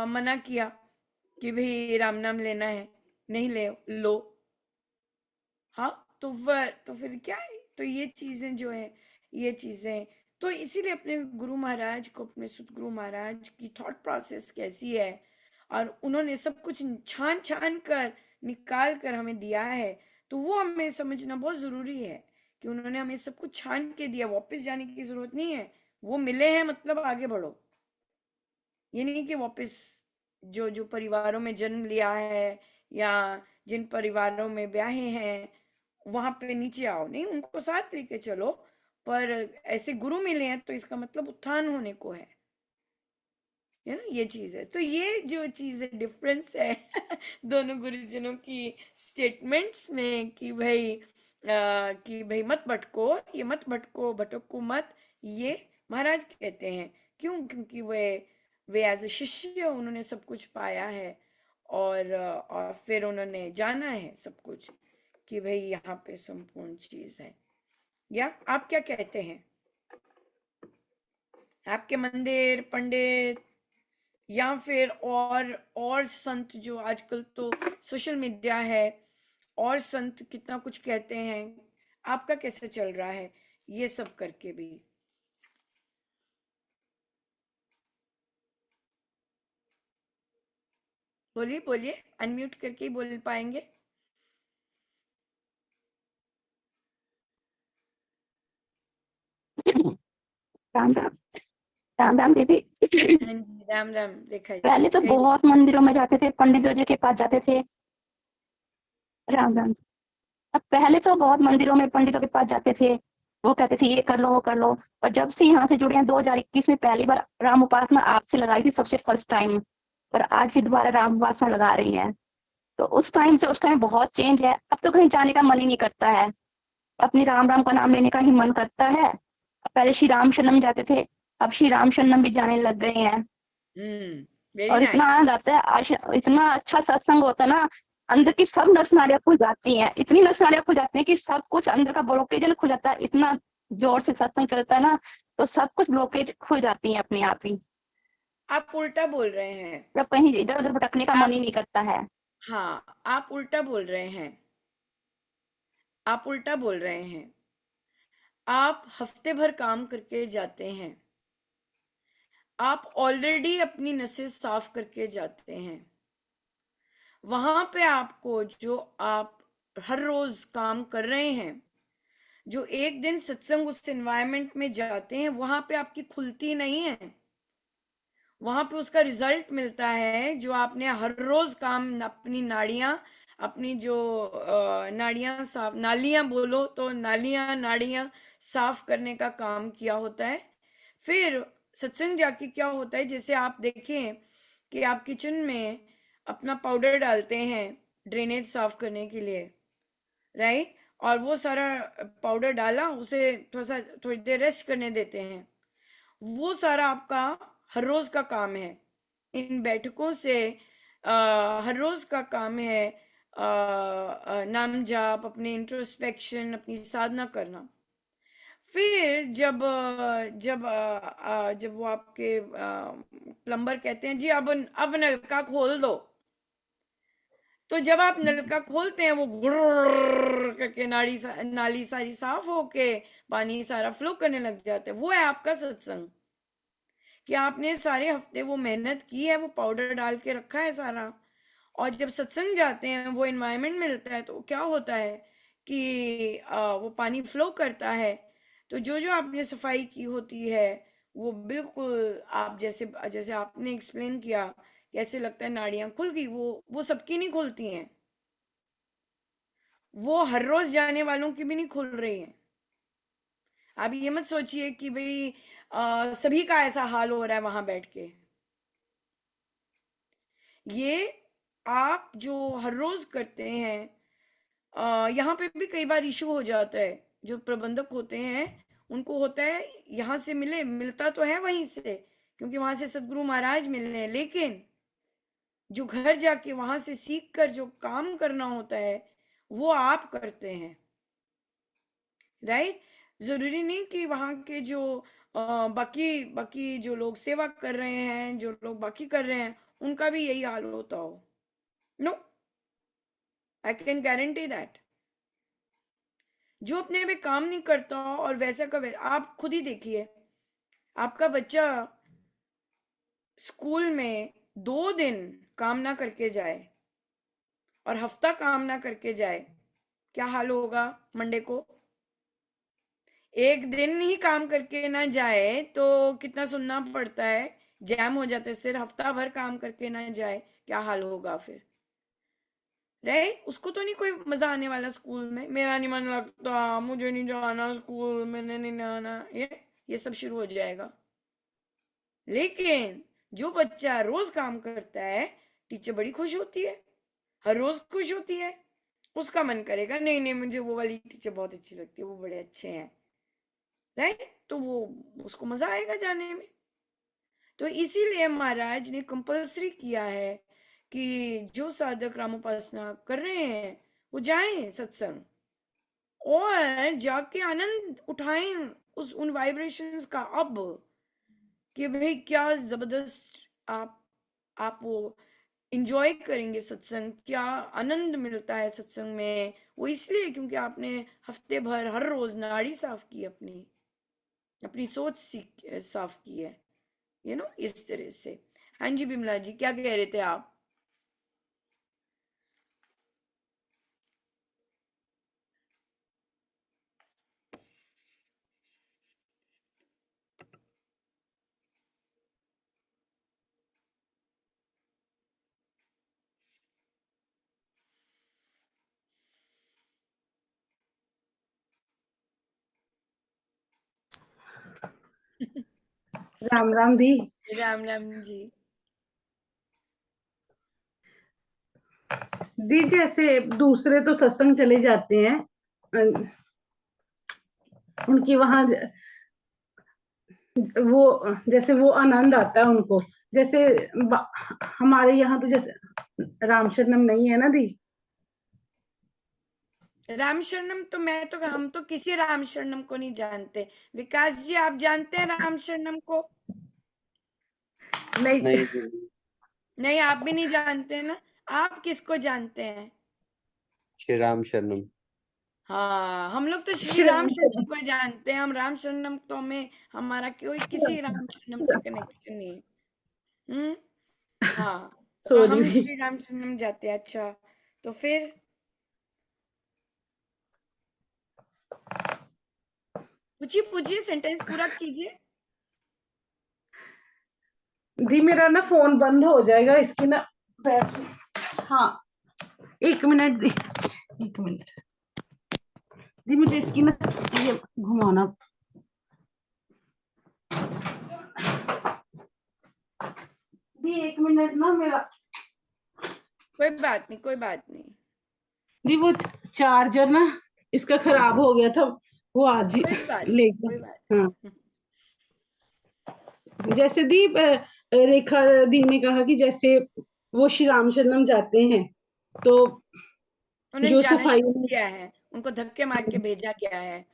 मना किया कि भाई राम नाम लेना है, नहीं ले लो। हाँ, तो फिर क्या है? तो ये चीजें जो है, ये चीजें तो इसीलिए अपने गुरु महाराज को, अपने सतगुरु महाराज की थॉट प्रोसेस कैसी है, और उन्होंने सब कुछ छान छान कर निकाल कर हमें दिया है, तो वो हमें समझना बहुत जरूरी है कि उन्होंने हमें सब कुछ छान के दिया, वापस जाने की जरूरत नहीं है। वो मिले हैं मतलब आगे बढ़ो। ये नहीं कि वापस जो जो परिवारों में जन्म लिया है या जिन परिवारों में ब्याहे हैं वहां पे नीचे आओ, नहीं, उनको साथ लेके चलो। पर ऐसे गुरु मिले हैं तो इसका मतलब उत्थान होने को है ना, ये चीज है। तो ये जो चीज है, डिफरेंस है दोनों गुरुजनों की स्टेटमेंट्स में कि भाई मत भटको, ये मत भटको, भटको मत, ये महाराज कहते हैं। क्यों? क्योंकि वे एज अ शिष्य उन्होंने सब कुछ पाया है, और फिर उन्होंने जाना है सब कुछ कि भाई यहाँ पे संपूर्ण चीज है। या आप क्या कहते हैं? आपके मंदिर पंडित या फिर और संत जो आजकल तो सोशल मीडिया है, और संत कितना कुछ कहते हैं, आपका कैसे चल रहा है ये सब करके भी? बोलिए बोलिए, अनम्यूट करके ही बोल पाएंगे। राम राम। राम राम दीदी। हाँ जी, राम राम रेखा जी, पहले तो कहिए। बहुत मंदिरों में जाते थे, पंडित जी के पास जाते थे। राम राम। अब पहले तो बहुत मंदिरों में पंडितों के पास जाते थे, वो कहते थे ये कर लो वो कर लो। और जब से यहाँ से जुड़े हैं 2021 में पहली बार राम उपासना आपसे लगाई थी सबसे फर्स्ट टाइम, और आज फिर दोबारा राम उपासना लगा रही हैं। तो उस टाइम से उस टाइम बहुत चेंज है। अब तो कहीं जाने का मन ही नहीं करता है, अपनी राम राम का नाम लेने का ही मन करता है। पहले श्री राम शरणम जाते थे, अब श्री राम शरणम भी जाने लग गए हैं। वेरी और इतना नाइस। आनंद आता है, इतना अच्छा सत्संग होता है ना, अंदर की सब नस नाड़ियां खुल जाती हैं, इतनी नस नाड़ियां खुल जाती हैं कि सब कुछ अंदर का ब्लॉकेज खुल जाता है। इतना जोर से सत्संग चलता है ना, तो सब कुछ ब्लॉकेज खुल जाती है अपने आप ही। आप उल्टा बोल रहे हैं। मतलब कहीं इधर उधर भटकने का मन ही आप, नहीं करता है। हाँ, आप उल्टा बोल रहे हैं, आप उल्टा बोल रहे हैं। आप हफ्ते भर काम करके जाते हैं, आप ऑलरेडी अपनी नसें साफ करके जाते हैं। वहां पे आपको जो आप हर रोज काम कर रहे हैं, जो एक दिन सत्संग उस एनवायरनमेंट में जाते हैं, वहां पे आपकी खुलती नहीं है। वहां पे उसका रिजल्ट मिलता है जो आपने हर रोज काम, अपनी नाड़ियां, अपनी जो नाड़ियां साफ, नालियां बोलो तो नालियां, नाड़ियां साफ करने का काम किया होता है। फिर सत्संग जाके क्या होता है, जैसे आप देखें कि आप किचन में अपना पाउडर डालते हैं ड्रेनेज साफ करने के लिए, राइट, और वो सारा पाउडर डाला, उसे थोड़ी देर रेस्ट करने देते हैं। वो सारा आपका हर रोज का काम है। इन बैठकों से हर रोज का काम है, नाम जाप, अपने इंट्रोस्पेक्शन, अपनी साधना करना। फिर जब वो आपके प्लम्बर कहते हैं जी अब नलका खोल दो, तो जब आप नलका खोलते हैं वो गुर्र करके नाली सारी साफ होके पानी सारा फ्लो करने लग जाता है। वो है आपका सत्संग, कि आपने सारे हफ्ते वो मेहनत की है, वो पाउडर डाल के रखा है सारा, और जब सत्संग जाते हैं वो एनवायरनमेंट मिलता है, तो क्या होता है कि वो पानी फ्लो करता है। तो जो जो आपने सफाई की होती है वो बिल्कुल आप जैसे जैसे आपने एक्सप्लेन किया, कैसे लगता है नाड़ियां खुल गई, वो सबकी नहीं खुलती हैं, वो हर रोज जाने वालों की भी नहीं खुल रही हैं। आप ये मत सोचिए कि भाई सभी का ऐसा हाल हो रहा है वहां बैठ के। ये आप जो हर रोज करते हैं, यहाँ पे भी कई बार इशू हो जाता है। जो प्रबंधक होते हैं उनको होता है यहाँ से मिलता तो है वहीं से, क्योंकि वहां से सदगुरु महाराज मिल रहे हैं, लेकिन जो घर जाके वहां से सीख कर जो काम करना होता है वो आप करते हैं, राइट। जरूरी नहीं कि वहां के जो बाकी बाकी जो लोग सेवा कर रहे हैं, जो लोग बाकी कर रहे हैं, उनका भी यही हाल होता हो। No, I can guarantee that. जो अपने पे काम नहीं करता और वैसा का वैसा, आप खुद ही देखिए, आपका बच्चा स्कूल में 2 दिन काम ना करके जाए और हफ्ता काम ना करके जाए, क्या हाल होगा मंडे को। एक दिन ही काम करके ना जाए तो कितना सुनना पड़ता है, जैम हो जाता है सिर। हफ्ता भर काम करके ना जाए, क्या हाल होगा फिर, राइट। उसको तो नहीं कोई मजा आने वाला स्कूल में, मेरा नहीं मन लगता, मुझे नहीं जाना स्कूल, मैंने नहीं आना, ये सब शुरू हो जाएगा। लेकिन जो बच्चा रोज काम करता है, टीचर बड़ी खुश होती है, हर रोज खुश होती है, उसका मन करेगा नहीं नहीं मुझे वो वाली टीचर बहुत अच्छी लगती है, वो बड़े अच्छे हैं, राइट। तो वो उसको मजा आएगा जाने में। तो इसीलिए महाराज ने कंपलसरी किया है कि जो साधक रामोपासना कर रहे हैं वो जाएं सत्संग और जाके आनंद उठाएं उन वाइब्रेशंस का। अब कि भाई क्या जबरदस्त आप वो इंजॉय करेंगे सत्संग, क्या आनंद मिलता है सत्संग में। वो इसलिए क्योंकि आपने हफ्ते भर हर रोज नाड़ी साफ की, अपनी अपनी सोच साफ की है, इस तरह से। हाँ जी बिमला जी, क्या कह रहे थे आप। राम राम दी। राम राम जी। दी जैसे दूसरे तो सत्संग चले जाते हैं, उनकी वहां वो जैसे वो आनंद आता है उनको। जैसे हमारे यहाँ तो जैसे राम शरणम नहीं है ना दी। राम शरणम तो हम तो किसी राम शरणम को नहीं जानते। विकास जी, आप जानते हैं राम शरणम को। नहीं, नहीं जी, नहीं, आप भी नहीं जानते हैं ना। आप किसको जानते हैं। श्री राम शरणम। हाँ, हम लोग तो श्री राम शरणम श्री- को जानते हैं। हम राम शरणम तो हमें हमारा कोई किसी राम शरणम से कनेक्शन नहीं है। हम्म। हाँ, तो सॉरी हम दी। श्री राम शरणम जाते हैं। अच्छा, तो फिर पूछिए पूछिए, सेंटेंस पूरा कीजिए। दी मेरा ना फोन बंद हो जाएगा, इसकी ना हाँ 1 मिनट दी, 1 मिनट दी, मुझे इसकी ना ये घुमाना दी। 1 मिनट ना मेरा कोई बात नहीं, कोई बात नहीं, दी, वो चार्जर ना इसका खराब हो गया था, वो आज ही कोई बात नहीं, ले गया। कोई बात हाँ, नहीं। जैसे दी रेखा दी ने कहा कि जैसे वो श्री राम शरणम जाते हैं तो उन्होंने जो जाना सफाई शुरू किया है, उनको धक्के मार के भेजा गया है।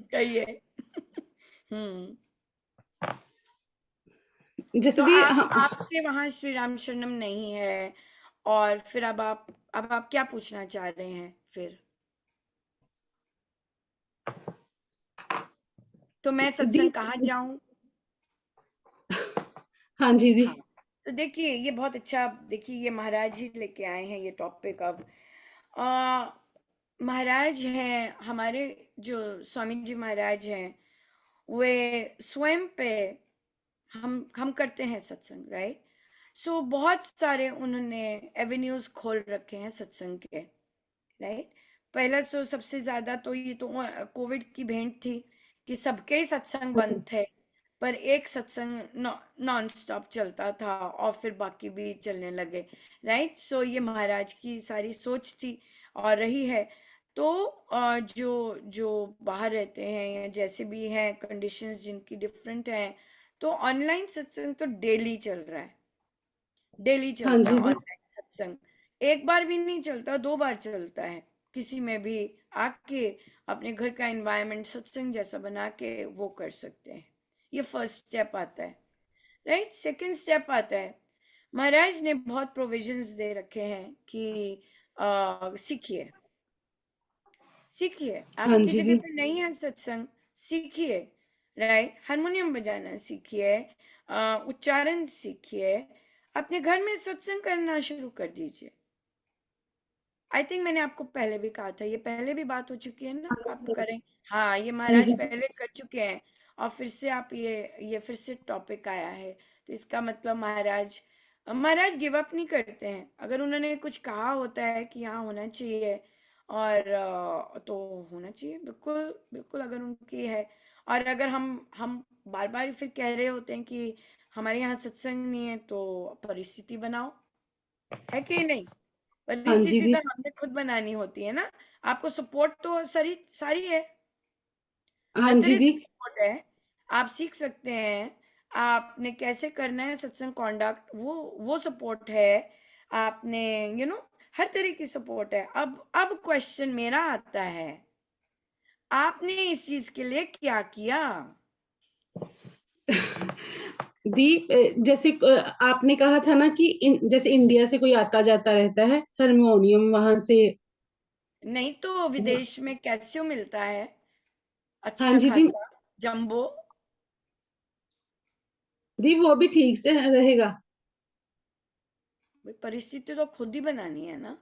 कहिए। हम्म। जैसे तो दी आपके वहां श्री राम शरणम नहीं है, और फिर अब आप क्या पूछना चाह रहे हैं फिर। तो मैं दी सत्संग कहाँ जाऊं। हाँ जी दी। हाँ, तो देखिए ये बहुत अच्छा, देखिए ये महाराज ही लेके आए हैं ये टॉपिक। अब आ, महाराज हैं हमारे, जो स्वामी जी महाराज हैं, वे स्वयं पे हम करते हैं सत्संग, राइट। सो बहुत सारे उन्होंने एवेन्यूज खोल रखे हैं सत्संग के, राइट। पहला तो सबसे ज्यादा तो ये तो कोविड की भेंट थी कि सबके ही सत्संग बंद थे, पर एक सत्संग नॉन स्टॉप चलता था और फिर बाकी भी चलने लगे, राइट। सो ये महाराज की सारी सोच थी और रही है। तो जो जो बाहर रहते हैं या जैसे भी हैं कंडीशंस जिनकी डिफरेंट हैं, तो ऑनलाइन सत्संग तो डेली चल रहा है, डेली हाँ चलता है जी दी। ऑनलाइन सत्संग। एक बार भी नहीं चलता, 2 बार चलता है। किसी में भी आके अपने घर का एनवायरनमेंट सत्संग जैसा बना के वो कर सकते हैं। ये फर्स्ट स्टेप आता है, राइट। सेकंड स्टेप आता है, महाराज ने बहुत प्रोविजंस दे रखे हैं कि सीखिए, सीखिए। हाँ आपकी जी जगह दी। पे नहीं है सत्संग, सीखिए, राइट। हारमोनियम बजाना सीखिए, उच्चारण सीखिए, अपने घर में सत्संग करना शुरू कर दीजिए। आई थिंक मैंने आपको पहले भी कहा था, ये पहले भी बात हो चुकी है ना, आप करें। हाँ, ये हाँ महाराज जी पहले कर चुके हैं और फिर से आप ये फिर से टॉपिक आया है, तो इसका मतलब महाराज महाराज गिव अप नहीं करते हैं। अगर उन्होंने कुछ कहा होता है कि हाँ होना चाहिए, और तो होना चाहिए, बिल्कुल बिल्कुल, अगर उनकी है। और अगर हम बार बार फिर कह रहे होते हैं कि हमारे यहाँ सत्संग नहीं है, तो परिस्थिति बनाओ, है कि नहीं। हाँ जी परिस्थिति दी। तो हमें खुद बनानी होती है ना। आपको सपोर्ट तो सारी सारी है, हाँ हर जी तरह दी। से सपोर्ट है। आप सीख सकते हैं, आपने कैसे करना है सत्संग कॉन्डक्ट, वो सपोर्ट है। आपने हर तरह की सपोर्ट है। अब क्वेश्चन मेरा आता है, आपने इस चीज के लिए क्या किया। दी जैसे आपने कहा था ना कि जैसे इंडिया से कोई आता जाता रहता है हारमोनियम वहां से। नहीं तो विदेश में कैसियो मिलता है, हाँ अच्छा जी दी। खासा, जंबो। दी वो भी ठीक से रहेगा। भाई परिस्थिति तो खुद ही बनानी है ना।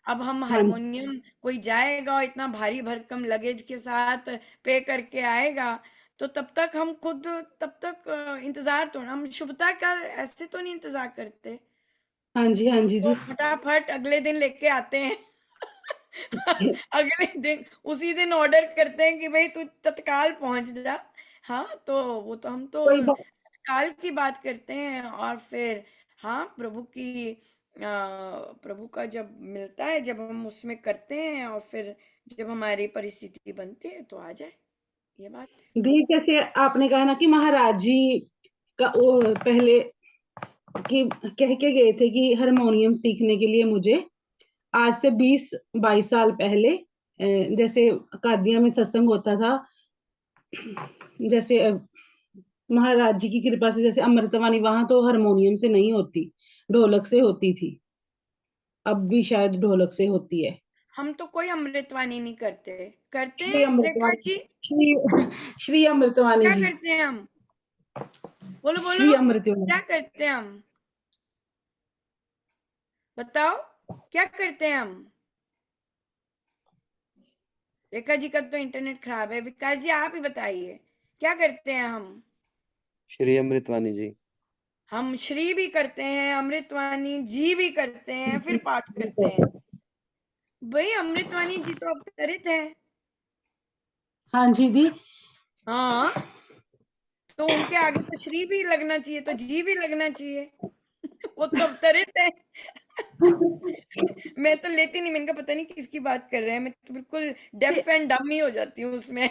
अब हम हाँ हारमोनियम, कोई जाएगा और इतना भारी भरकम लगेज के साथ पे करके आएगा, तो तब तक हम खुद, तब तक इंतजार तो हम शुभता का ऐसे तो नहीं इंतजार करते। हाँ जी। हाँ हम जी तो दी। फटाफट अगले दिन लेके आते हैं। अगले दिन उसी दिन ऑर्डर करते हैं कि भाई तू तत्काल पहुंच जा। हाँ, तो वो तो हम तो कोई बात। तत्काल की बात करते हैं। और फिर हाँ, प्रभु का जब मिलता है, जब हम उसमें करते हैं, और फिर जब हमारी परिस्थिति बनती है तो आ जाए, ये बात है। दी जैसे आपने कहा ना कि महाराज जी का वो पहले कि कह के गए थे कि हारमोनियम सीखने के लिए मुझे आज से 20-22 साल पहले जैसे कादिया में सत्संग होता था, जैसे महाराज जी की कृपा से जैसे अमृतवाणी वहां तो हारमोनियम से नहीं होती, ढोलक से होती थी। अब भी शायद ढोलक से होती है। हम तो कोई अमृतवाणी नहीं करते। करते श्री हैं रेखा अमृतवाणी। जी? श्री श्री अमृतवाणी क्या जी। करते हैं हम? बोलो बोलो, श्री अमृतवाणी। क्या करते हैं हम? बताओ, क्या करते हैं हम? रेखा जी का तो इंटरनेट खराब है। विकास जी आप ही बताइए, क्या करते हैं हम? श्री अमृतवाणी जी। हम श्री भी करते हैं, अमृतवाणी जी भी करते हैं, फिर पाठ करते हैं। भाई अमृतवाणी जी तो अवतरित है। हाँ जी दी। हाँ, तो उनके आगे तो श्री भी लगना चाहिए, तो जी भी लगना चाहिए। वो तो अवतरित है। मैं तो लेती नहीं, मैंने कहा पता नहीं किसकी बात कर रहे हैं। मैं तो बिल्कुल डेफ एंड डम ही हो जाती हूँ उसमें।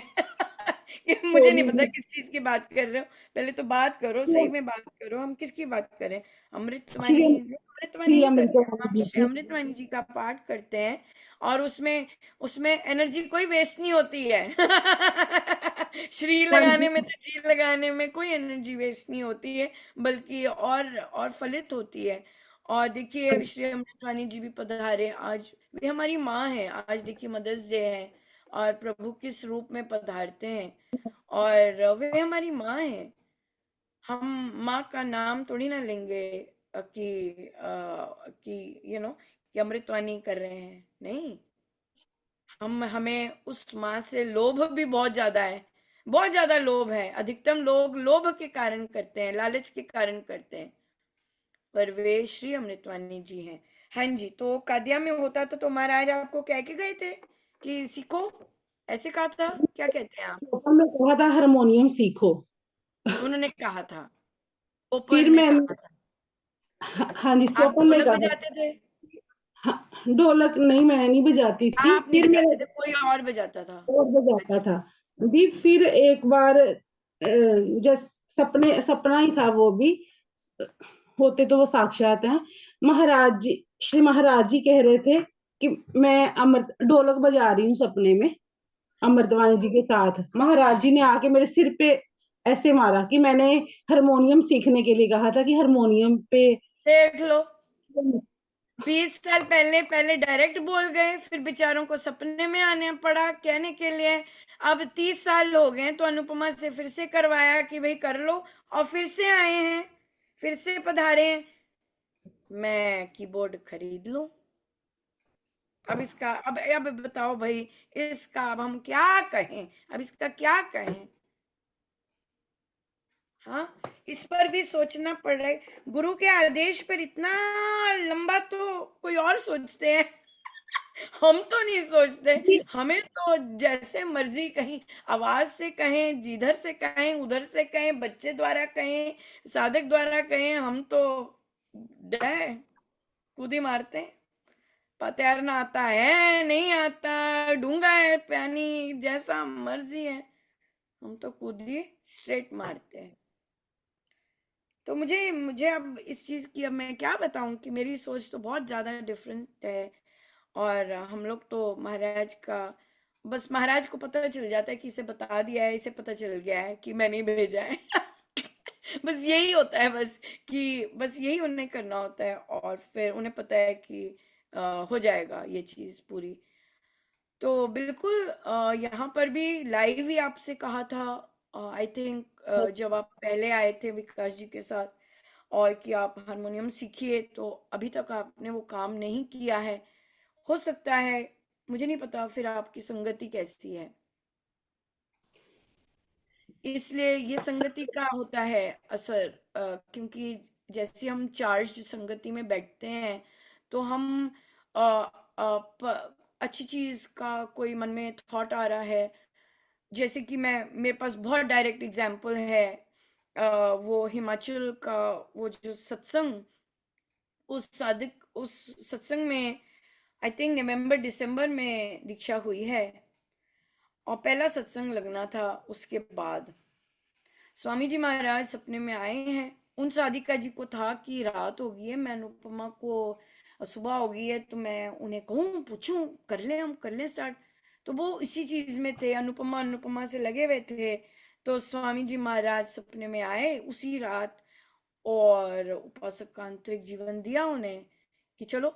कि मुझे नहीं पता किस चीज की बात कर रहे हो। पहले तो बात करो, सही में बात करो, हम किसकी बात करें। श्री अमृतवाणी, अमृतवाणी श्री नहीं करते हम, अमृतवाणी जी श्री की। अमृतवाणी जी का पाठ करते हैं। और उसमें उसमें एनर्जी कोई वेस्ट नहीं होती है। श्री हाँ लगाने जी। में तो जी लगाने में कोई एनर्जी वेस्ट नहीं होती है, बल्कि और फलित होती है। और देखिए श्री अमृतवाणी जी भी पधारे आज, वे हमारी माँ है। आज देखिए मदर्स डे है, और प्रभु किस रूप में पधारते हैं, और वे हमारी माँ है। हम माँ का नाम थोड़ी ना लेंगे कि कि अमृतवाणी कर रहे हैं, नहीं। हमें उस माँ से लोभ भी बहुत ज्यादा है, बहुत ज्यादा लोभ है। अधिकतम लोग लोभ के कारण करते हैं, लालच के कारण करते हैं, पर वे श्री अमृतवाणी जी हैं। हाँ जी, तो कादिया में होता तो महाराज आपको कह के गए थे कि सीखो, ऐसे कहा था? क्या कहते हैं आप? स्वपन में कहा था हारमोनियम सीखो। उन्होंने कहा था, फिर ओपन में मैंने, कहा था। हाँ जी, आप स्वपन में ढोलक कहा था। बजाते थे? हाँ, ढोलक नहीं, मैं नहीं बजाती थी। आप नहीं फिर बजाते मेरे थे, कोई और बजाता था। और बजाता अच्छा। था भी। फिर एक बार जैसे सपना ही था वो भी, होते तो वो साक्षात हैं। महाराज जी, श्री महाराज जी कह रहे थे कि मैं अमृत ढोलक बजा रही हूँ सपने में अमृतवाणी जी के साथ। महाराज जी ने आके मेरे सिर पे ऐसे मारा कि मैंने हारमोनियम सीखने के लिए कहा था कि हारमोनियम पे। देख लो, 20 साल पहले पहले डायरेक्ट बोल गए, फिर बेचारों को सपने में आने पड़ा कहने के लिए। अब 30 साल हो गए तो अनुपमा से फिर से करवाया कि भाई कर लो, और फिर से आए हैं, फिर से पधारे हैं। मैं कीबोर्ड खरीद लूं? अब इसका, अब बताओ भाई, इसका अब हम क्या कहें? अब इसका क्या कहें? हाँ, इस पर भी सोचना पड़ रहा है। गुरु के आदेश पर इतना लंबा तो कोई और सोचते हैं। हम तो नहीं सोचते। हमें तो जैसे मर्जी, कहीं आवाज से कहें, जिधर से कहें, उधर से कहें, बच्चे द्वारा कहें, साधक द्वारा कहें, हम तो डे कूदी मारते हैं। तैरना आता है, नहीं आता, डूंगा है पानी, जैसा मर्जी है, हम तो कूदी स्ट्रेट मारते हैं। तो मुझे मुझे अब इस चीज की, अब मैं क्या बताऊं कि मेरी सोच तो बहुत ज्यादा डिफरेंट है। और हम लोग तो महाराज का, बस महाराज को पता चल जाता है कि इसे बता दिया है, इसे पता चल गया है कि मैंने ही भेजा है। बस यही होता है, बस कि बस यही उन्हें करना होता है, और फिर उन्हें पता है कि हो जाएगा ये चीज पूरी। तो बिल्कुल यहाँ पर भी लाइव ही आपसे कहा था, आई थिंक जब आप पहले आए थे विकास जी के साथ, और कि आप हारमोनियम सीखिए, तो अभी तक आपने वो काम नहीं किया है। हो सकता है, मुझे नहीं पता फिर आपकी संगति कैसी है, इसलिए ये संगति का होता है असर। क्योंकि जैसे हम चार्ज संगति में बैठते हैं, तो हम अ, अच्छी चीज का कोई मन में थॉट आ रहा है, जैसे कि मेरे पास बहुत डायरेक्ट एग्जांपल है। वो हिमाचल का वो जो सत्संग, उस सादिक उस सत्संग में आई थिंक नवंबर दिसंबर में दीक्षा हुई है, और पहला सत्संग लगना था उसके बाद। स्वामी जी महाराज सपने में आए हैं। उन साधिका जी को था कि रात हो गई है, मैं अनुपमा को सुबह हो गई है, तो मैं उन्हें कहूँ, पूछूं, कर लें स्टार्ट। तो वो इसी चीज में थे, अनुपमा अनुपमा से लगे हुए थे। तो स्वामी जी महाराज सपने में आए उसी रात, और उपासक का आंतरिक जीवन दिया उन्हें कि चलो।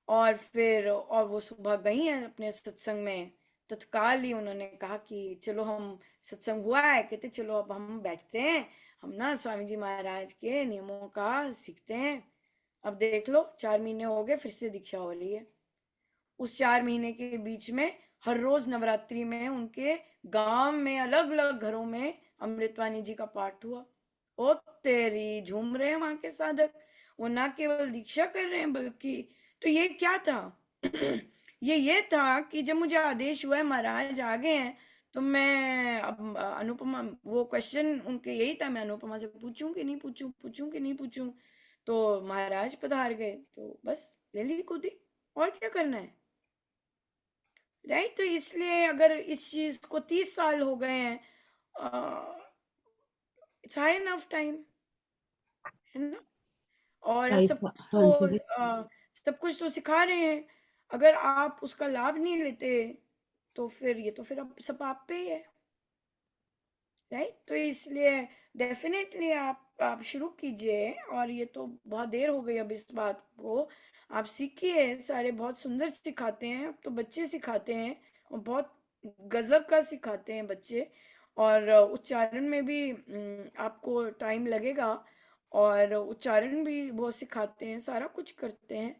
और फिर और वो सुबह गई हैं अपने सत्संग में, तत्काल ही उन्होंने कहा कि चलो, हम सत्संग हुआ है, कहते चलो अब हम बैठते हैं, हम ना स्वामी जी महाराज के नियमों का सीखते हैं। अब देख लो, 4 महीने हो गए, फिर से दीक्षा हो रही है। उस 4 महीने के बीच में हर रोज नवरात्रि में उनके गांव में अलग अलग घरों में अमृतवाणी जी का पाठ हुआ। ओ तेरी, झूम रहे हैं वहां के साधक। वो ना केवल दीक्षा कर रहे हैं, बल्कि तो ये क्या था? ये था कि जब मुझे आदेश हुआ है महाराज आ गए हैं, तो मैं अब अनुपमा, वो क्वेश्चन उनके यही था, मैं अनुपमा से पूछूं कि नहीं पूछूं, पूछूं कि नहीं पूछूं। तो महाराज पधार गए, तो बस ले ली कूदी, और क्या करना है, राइट? तो इसलिए अगर इस चीज को 30 साल हो गए हैं, इट्स हाई इनफ टाइम, है ना? और हाँ जी। सब कुछ तो सिखा रहे हैं। अगर आप उसका लाभ नहीं लेते, तो फिर ये तो फिर अब सब आप पे ही है, राइट? तो इसलिए डेफिनेटली आप शुरू कीजिए। और ये तो बहुत देर हो गई अब इस बात को, आप सीखिए। सारे बहुत सुंदर सिखाते हैं, अब तो बच्चे सिखाते हैं, और बहुत गजब का सिखाते हैं बच्चे। और उच्चारण में भी आपको टाइम लगेगा, और उच्चारण भी वो सिखाते हैं, सारा कुछ करते हैं।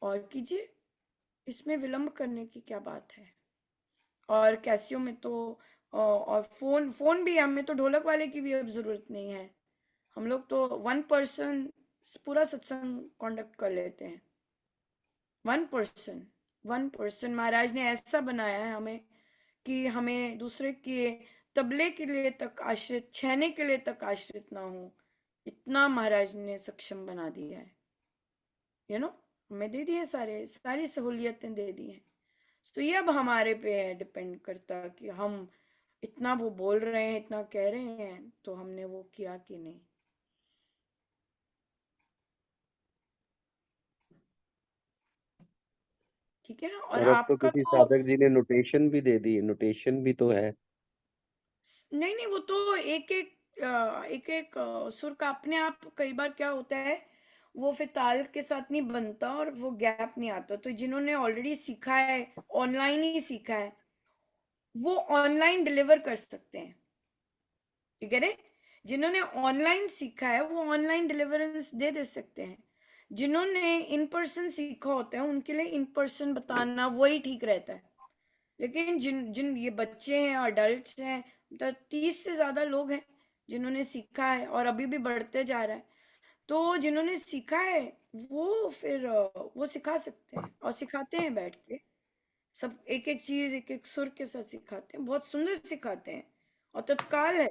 और कीजिए, इसमें विलंब करने की क्या बात है? और कैसियो में तो और फोन फोन भी, हमें तो ढोलक वाले की भी अब जरूरत नहीं है। हम लोग तो 1 पर्सन पूरा सत्संग कंडक्ट कर लेते हैं। 1% महाराज ने ऐसा बनाया है हमें कि हमें दूसरे के तबले के लिए तक आश्रित, छेने के लिए तक आश्रित ना हो, इतना महाराज ने सक्षम बना दिया है। हमें दे दिए, सारी सहूलियतें दे दी हैं। तो ये अब हमारे पे है, डिपेंड करता कि हम इतना वो बोल रहे हैं, इतना कह रहे हैं, तो हमने वो किया कि नहीं। ठीक है ना। और और अब तो आपका किसी तो साधक जी ने नोटेशन भी दे दी, नोटेशन भी तो है। नहीं, वो तो एक एक सुर का अपने आप, कई बार क्या होता है, वो फिर ताल के साथ नहीं बनता और वो गैप नहीं आता। तो जिन्होंने ऑलरेडी सीखा है, ऑनलाइन ही सीखा है, वो ऑनलाइन डिलीवर कर सकते हैं। ठीक है। जिन्होंने ऑनलाइन सीखा है वो ऑनलाइन डिलीवरेंस दे सकते हैं। जिन्होंने इन पर्सन सीखा होता है उनके लिए इन पर्सन बताना वही ठीक रहता है। लेकिन जिन जिन ये बच्चे हैं, अडल्ट हैं, तो 30 से ज्यादा लोग हैं जिन्होंने सीखा है और अभी भी बढ़ते जा रहा है। तो जिन्होंने सीखा है वो फिर वो सिखा सकते हैं और सिखाते हैं बैठ के। सब एक एक चीज एक एक सुर के साथ सिखाते हैं, बहुत सुंदर सिखाते हैं और तत्काल है।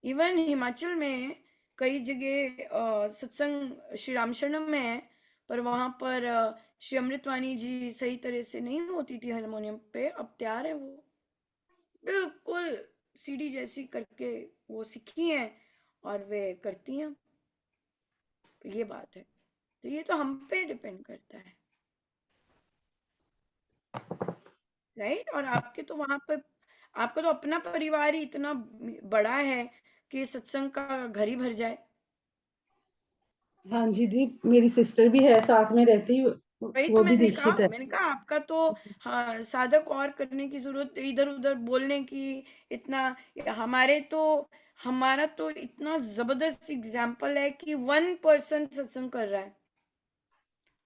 इवन हिमाचल में कई जगह सत्संग श्री राम शरणम में है, पर वहां पर श्री अमृतवाणी जी सही तरह से नहीं होती थी हारमोनियम पे, अब तैयार है वो बिल्कुल सीडी जैसी करके वो सीखी हैं और वे करती हैं। तो ये बात है। तो ये तो हम पे डिपेंड करता है, राइट। और आपके तो वहां पे, आपका तो अपना परिवार ही इतना बड़ा है कि सत्संग का घर ही भर जाए। हाँ जी दी, मेरी सिस्टर भी है साथ में रहती, वही तो वो भी दीक्षित है। मैंने कहा आपका तो, हाँ, साधक और करने की जरूरत, इधर उधर बोलने की इतना। हमारा तो इतना जबरदस्त एग्जाम्पल है कि 1% सत्संग कर रहा है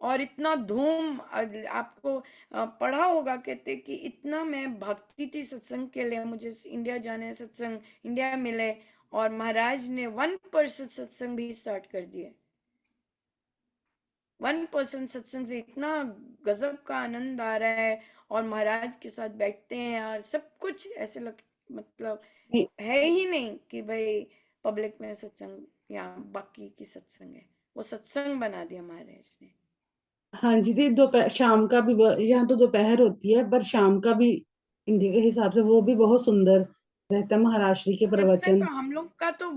और इतना धूम। आपको पढ़ा होगा, कहते कि इतना मैं भागती थी सत्संग के लिए, मुझे इंडिया जाना है, सत्संग इंडिया मिले, और महाराज ने 1% सत्संग भी स्टार्ट कर दिए। 1% सत्संग से इतना गजब का आनंद आ रहा है और महाराज के साथ बैठते हैं और सब कुछ ऐसे मतलब है ही नहीं कि भाई पब्लिक में सत्संग या बाकी की सत्संग है। वो सत्संग बना दिया महाराज ने। हाँ जी दी, दोपहर शाम का भी यहाँ तो दोपहर होती है, पर शाम का भी इंडिया के हिसाब से वो भी बहुत सुंदर रहता है, महाराष्ट्री के सत्संग प्रवचन। तो हम लोग का तो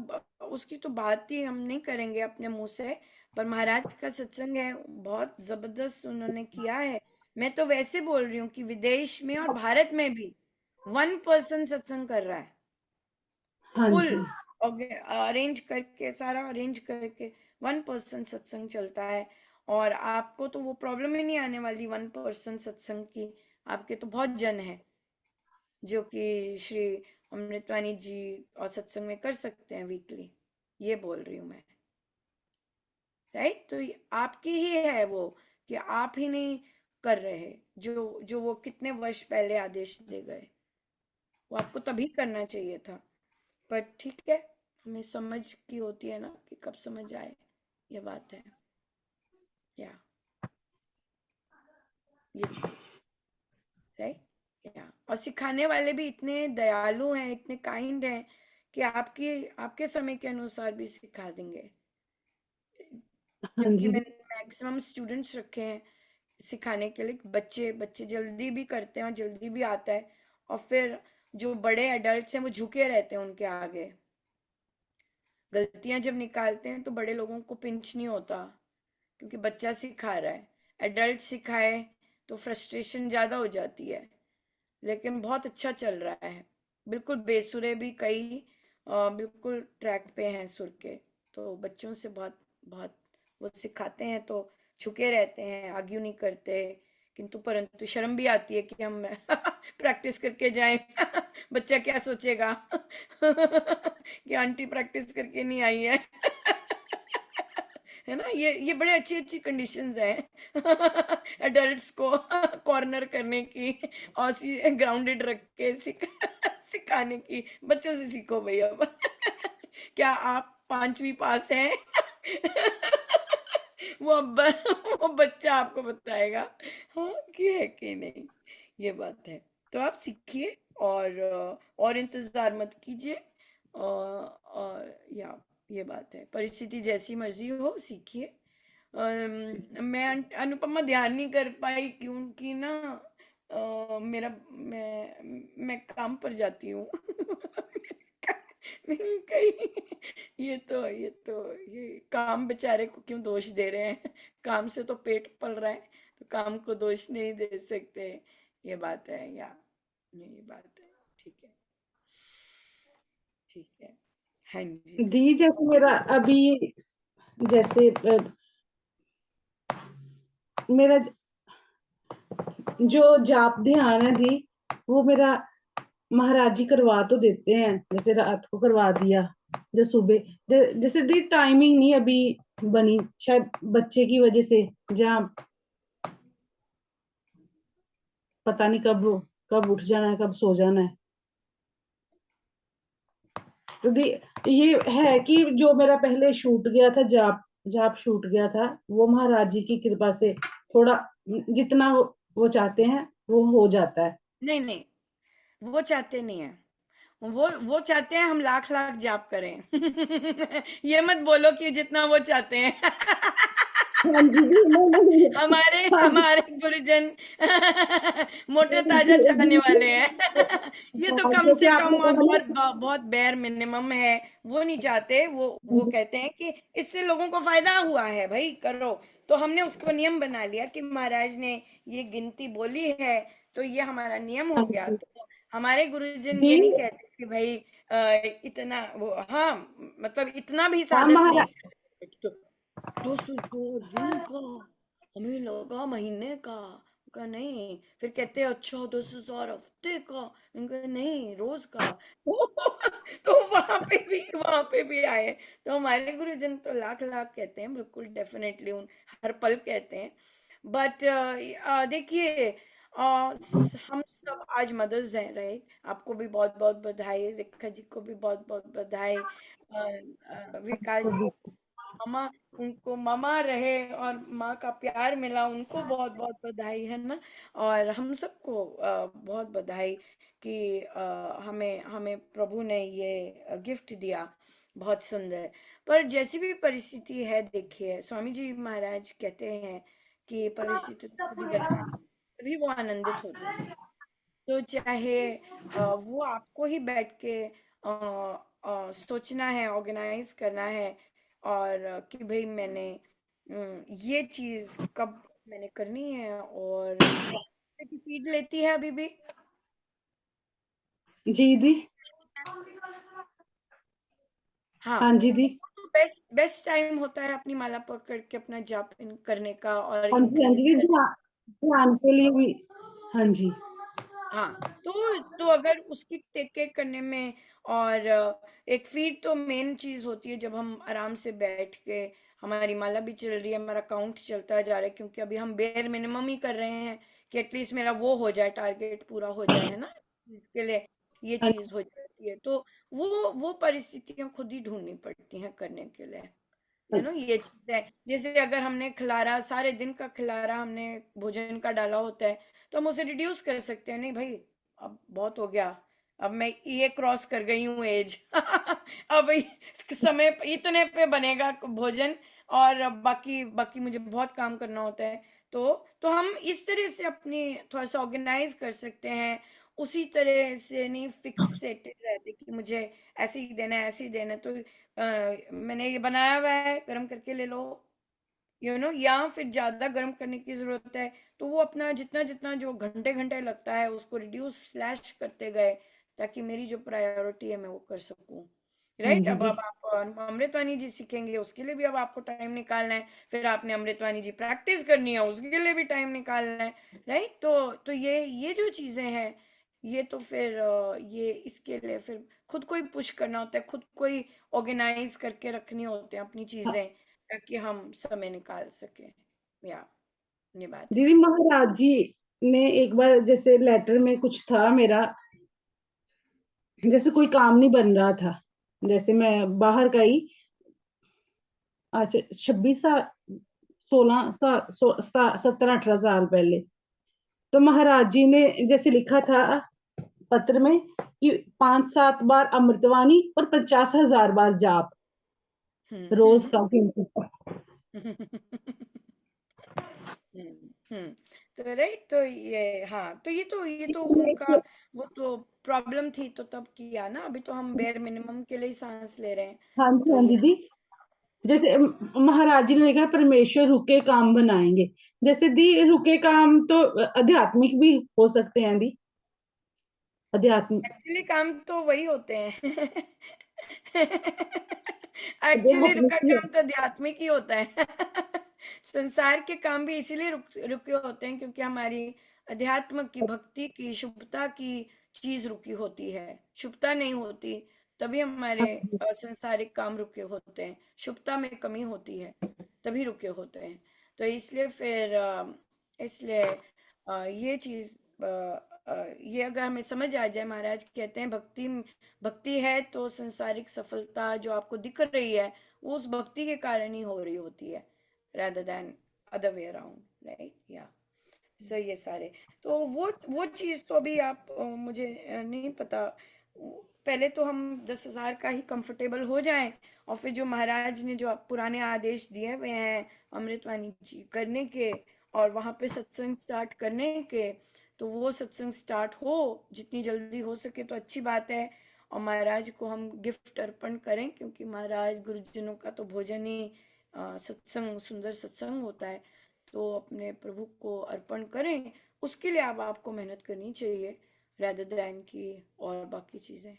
उसकी तो बात ही हम नहीं करेंगे अपने मुंह से, पर महाराज का सत्संग है, बहुत जबरदस्त उन्होंने किया है। मैं तो वैसे बोल रही हूँ कि विदेश में और भारत में भी 1% सत्संग कर रहा है, हाँ फुल जी। अरेंज करके, सारा अरेंज करके 1% सत्संग चलता है। और आपको तो वो प्रॉब्लम ही नहीं आने वाली 1% सत्संग की। आपके तो बहुत जन है जो कि श्री अमृतवाणी जी और सत्संग में कर सकते हैं वीकली, ये बोल रही हूँ मैं, राइट। तो आपकी ही है वो, कि आप ही नहीं कर रहे, जो जो वो कितने वर्ष पहले आदेश दे गए, वो आपको तभी करना चाहिए था। पर ठीक है, हमें समझ की होती है ना कि कब समझ आए, ये बात है। या ये चीज, राइट। या और सिखाने वाले भी इतने दयालु हैं, इतने काइंड हैं कि आपके समय के अनुसार भी सिखा देंगे। हाँ जबकि जी दी। मैंने मैक्सिमम स्टूडेंट्स रखे हैं सिखाने के लिए, बच्चे बच्चे जल्दी भी करते हैं और जल्दी भी आता है। और फिर जो बड़े एडल्ट्स हैं वो झुके रहते हैं उनके आगे, गलतियां जब निकालते हैं तो बड़े लोगों को पिंच नहीं होता, क्योंकि बच्चा सिखा रहा है। एडल्ट सिखाए तो फ्रस्ट्रेशन ज्यादा हो जाती है। लेकिन बहुत अच्छा चल रहा है, बिल्कुल बेसुरे भी कई बिल्कुल ट्रैक पे हैं सुर के। तो बच्चों से बहुत बहुत वो सिखाते हैं तो झुके रहते हैं, आर्ग्यू नहीं करते। किंतु परंतु शर्म भी आती है कि हम प्रैक्टिस करके जाएं। बच्चा क्या सोचेगा कि आंटी प्रैक्टिस करके नहीं आई है। है ना। ये बड़े अच्छी अच्छी कंडीशंस हैं एडल्ट्स को कॉर्नर करने की और ग्राउंडेड रख के सिखाने की। बच्चों से सीखो भाई अब। क्या आप 5वीं पास हैं? वो अब वो बच्चा आपको बताएगा हाँ कि है कि नहीं। ये बात है। तो आप सीखिए और इंतजार मत कीजिए। और या ये बात है, परिस्थिति जैसी मर्जी हो सीखिए। मैं अनुपमा ध्यान नहीं कर पाई क्योंकि ना मेरा मैं काम पर जाती हूँ। नहीं कहीं ये काम बेचारे को क्यों दोष दे रहे हैं। काम से तो पेट पल रहा है, तो काम को दोष नहीं दे सकते। ये बात है या ये बात है। ठीक है, ठीक है। हाँ जी। दी जैसे मेरा अभी जैसे मेरा जो जाप ध्यान है दी, वो मेरा महाराज जी करवा तो देते हैं, जैसे रात को करवा दिया, जो सुबह जैसे दी टाइमिंग नहीं अभी बनी, शायद बच्चे की वजह से, जहाँ पता नहीं कब कब उठ जाना है, कब सो जाना है। तो दी ये है कि जो मेरा पहले छूट गया था, जाप जाप छूट गया था, वो महाराज जी की कृपा से थोड़ा जितना वो चाहते हैं वो हो जाता है। नहीं नहीं, वो चाहते नहीं है। वो चाहते हैं हम लाख लाख जाप करें। ये मत बोलो कि जितना वो चाहते हैं। हाँ जी दी, नहीं, हमारे हाँ जी, हमारे गुरुजन मोटे ताजा चाहने वाले हैं। ये तो हाँ, कम जैसे से कम आपने और कहा बहुत ना, बहुत बेर मिनिमम है। वो नहीं चाहते। हाँ वो जी, कहते हैं कि इससे लोगों को फायदा हुआ है, भाई करो। तो हमने उसको नियम बना लिया कि महाराज ने ये गिनती बोली है, तो ये हमारा नियम हो हाँ गया। जी तो हमारे गुरुजन दी, ये नहीं कहते कि भाई इतना वो, हाँ मतलब इतना भी हाँ सादत नहीं महाराज, है। तो 200 दिन का, हमें लगा महीने का नहीं। फिर कहते हैं अच्छा 10,000 हफ्ते का, इनका नहीं रोज का। तो वहां पे भी आए। तो हमारे गुरुजन तो लाख लाख कहते हैं, बिल्कुल डेफिनेटली उन हर पल कहते हैं। बट देखिए, हम सब आज मदर्स हैं, राइट। आपको भी बहुत बहुत बधाई, रेखा जी को भी बहुत बहुत बधाई, विकास जी, मामा, उनको मामा रहे और माँ का प्यार मिला, उनको बहुत बहुत बधाई है ना। और हम सबको बहुत बधाई कि हमें हमें प्रभु ने ये गिफ्ट दिया, बहुत सुंदर। पर जैसी भी परिस्थिति है, देखिए स्वामी जी महाराज कहते हैं कि परिस्थिति तो खुद ही बनानी, तभी वो आनंदित होते हैं। तो चाहे वो आपको ही बैठ के सोचना है, ऑर्गेनाइज करना है, और कि भाई मैंने ये चीज कब मैंने करनी है। और की फीड लेती है अभी भी। जी दी, हाँ, हाँ जी दी, बेस्ट बेस्ट टाइम होता है अपनी माला पकड़ के अपना जाप करने का और हाँ जी, हाँ इंक्रीज जी दी, करने। ध्यान के लिए भी, हाँ जी, हाँ, तो अगर उसकी टेक केयर करने में, और एक फीड तो मेन चीज होती है जब हम आराम से बैठ के, हमारी माला भी चल रही है, हमारा काउंट चलता जा रहा है, क्योंकि अभी हम बेयर मिनिमम ही कर रहे हैं कि एटलीस्ट मेरा वो हो जाए, टारगेट पूरा हो जाए, है ना। इसके लिए ये हाँ चीज हो जाती है। तो वो परिस्थितियां खुद ही ढूंढनी पड़ती हैं करने के लिए। ये चीज है। जैसे अगर हमने खिलारा, सारे दिन का खिलारा हमने भोजन का डाला होता है, तो हम उसे रिड्यूस कर सकते हैं। नहीं भाई, अब बहुत हो गया, अब मैं ये क्रॉस कर गई हूँ एज। अब समय इतने पे बनेगा भोजन, और अब बाकी बाकी मुझे बहुत काम करना होता है। तो हम इस तरह से अपनी थोड़ा सा ऑर्गेनाइज कर सकते हैं। उसी तरह से नहीं फिक्सेटेड रहते कि मुझे ऐसे ही देना है, ऐसे ही देना है। तो मैंने ये बनाया हुआ है, गर्म करके ले लो, या फिर ज्यादा गर्म करने की जरूरत है, तो वो अपना जितना जितना जो घंटे घंटे लगता है उसको रिड्यूस स्लैश करते गए, ताकि मेरी जो प्रायोरिटी है मैं वो कर सकूं। हाँ राइट। जी दी, अब आप अमृतवाणी जी सीखेंगे, उसके लिए भी अब आपको टाइम निकालना है। फिर आपने अमृतवाणी जी प्रैक्टिस करनी है, उसके लिए भी टाइम निकालना है। राइट। तो ये जो चीजें हैं, ये तो फिर ये इसके लिए फिर खुद को ही पुश करना होता है, खुद को ही ऑर्गेनाइज करके रखनी होती हैं अपनी हाँ, चीजें, ताकि हम समय निकाल सकें। या ये बात है। दीदी महाराज जी ने एक बार जैसे लेटर में कुछ था मेरा, जैसे कोई काम नहीं बन रहा था, जैसे मैं बाहर का ही, अच्छा 26 साल 17-18 साल पहले। तो महाराज जी ने जैसे लिखा था पत्र में कि 5-7 बार अमृतवाणी और 50,000 बार जाप रोज का। तो राइट, तो ये हाँ, तो ये तो उनका वो तो प्रॉब्लम थी तो तब किया ना, अभी तो हम बेयर मिनिमम के लिए ही सांस ले रहे हैं। हाँ जी, तो हाँ ये दीदी, जैसे महाराज जी ने लिखा परमेश्वर रुके काम बनाएंगे। जैसे दी रुके काम तो आध्यात्मिक भी हो सकते हैं दी, आध्यात्मिक एक्चुअली काम तो वही होते हैं। एक्चुअली रुका काम तो आध्यात्मिक ही होता है। संसार के काम भी इसीलिए रुके होते हैं क्योंकि हमारी अध्यात्म की, भक्ति की, शुभता की चीज रुकी होती है। शुभता नहीं होती तभी हमारे संसारिक काम रुके होते हैं। शुभता में कमी होती है तभी रुके होते हैं। तो इसलिए फिर इसलिए ये चीज ये अगर हमें समझ आ जाए, महाराज कहते हैं भक्ति भक्ति है तो संसारिक सफलता जो आपको दिख रही है वो उस भक्ति के कारण ही हो रही होती है, rather than other way around, right? Yeah. सो ये सारे तो वो चीज तो अभी आप मुझे नहीं पता। पहले तो हम 10,000 का ही कंफर्टेबल हो जाएं और फिर जो महाराज ने जो पुराने आदेश दिए हुए हैं अमृतवाणी जी करने के और वहां पे सत्संग स्टार्ट करने के, तो वो सत्संग स्टार्ट हो जितनी जल्दी हो सके तो अच्छी बात है। और महाराज को हम गिफ्ट अर्पण करें क्योंकि महाराज गुरुजनों का तो भोजन ही सत्संग, सुंदर सत्संग होता है। तो अपने प्रभु को अर्पण करें, उसके लिए अब आपको मेहनत करनी चाहिए rather than की और बाकी चीजें।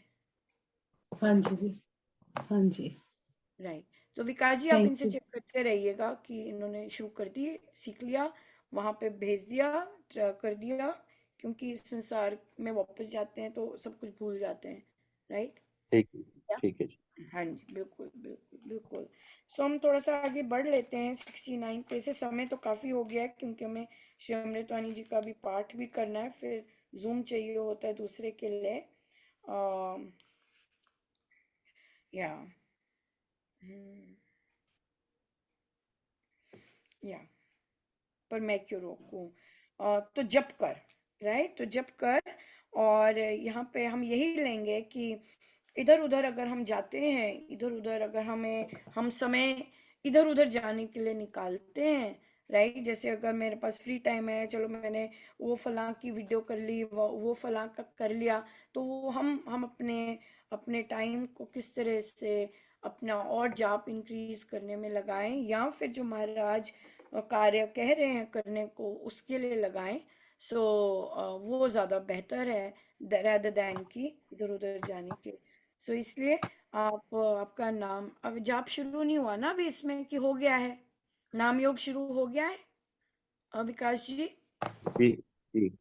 हाँ जी दी, हाँ जी, राइट। तो विकास जी आप थैंक इनसे यू। चेक करते रहिएगा कि इन्होंने शुरू कर दी, सीख लिया, वहां पे भेज दिया, कर दिया, क्योंकि इस संसार में वापस जाते हैं तो सब कुछ भूल जाते हैं। राइट। ठीक ठीक है जी। हाँ जी, बिल्कुल बिल्कुल बिल्कुल। सो हम थोड़ा सा आगे बढ़ लेते हैं 69 पे से। समय तो काफी हो गया है क्योंकि हमें श्री अमृतवाणी जी का भी पाठ भी करना है, फिर जूम चाहिए होता है दूसरे के लिए। या या पर मैं क्यों रोकूं। तो जप कर, राइट, तो जप कर। और यहाँ पे हम यही लेंगे कि इधर उधर अगर हम जाते हैं, इधर उधर अगर हम समय इधर उधर जाने के लिए निकालते हैं, राइट, जैसे अगर मेरे पास फ्री टाइम है, चलो मैंने वो फलां की वीडियो कर ली, वो फलां का कर लिया, तो वो हम अपने अपने टाइम को किस तरह से अपना और जाप इंक्रीज करने में लगाएं या फिर जो महाराज कार्य कह रहे हैं करने को उसके लिए लगाएं। सो वो ज़्यादा बेहतर है rather than कि इधर उधर जाने के। सो इसलिए आपका नाम अब जाप शुरू नहीं हुआ ना अभी इसमें, कि हो गया है? नाम योग शुरू हो गया है विकास जी? जी जी,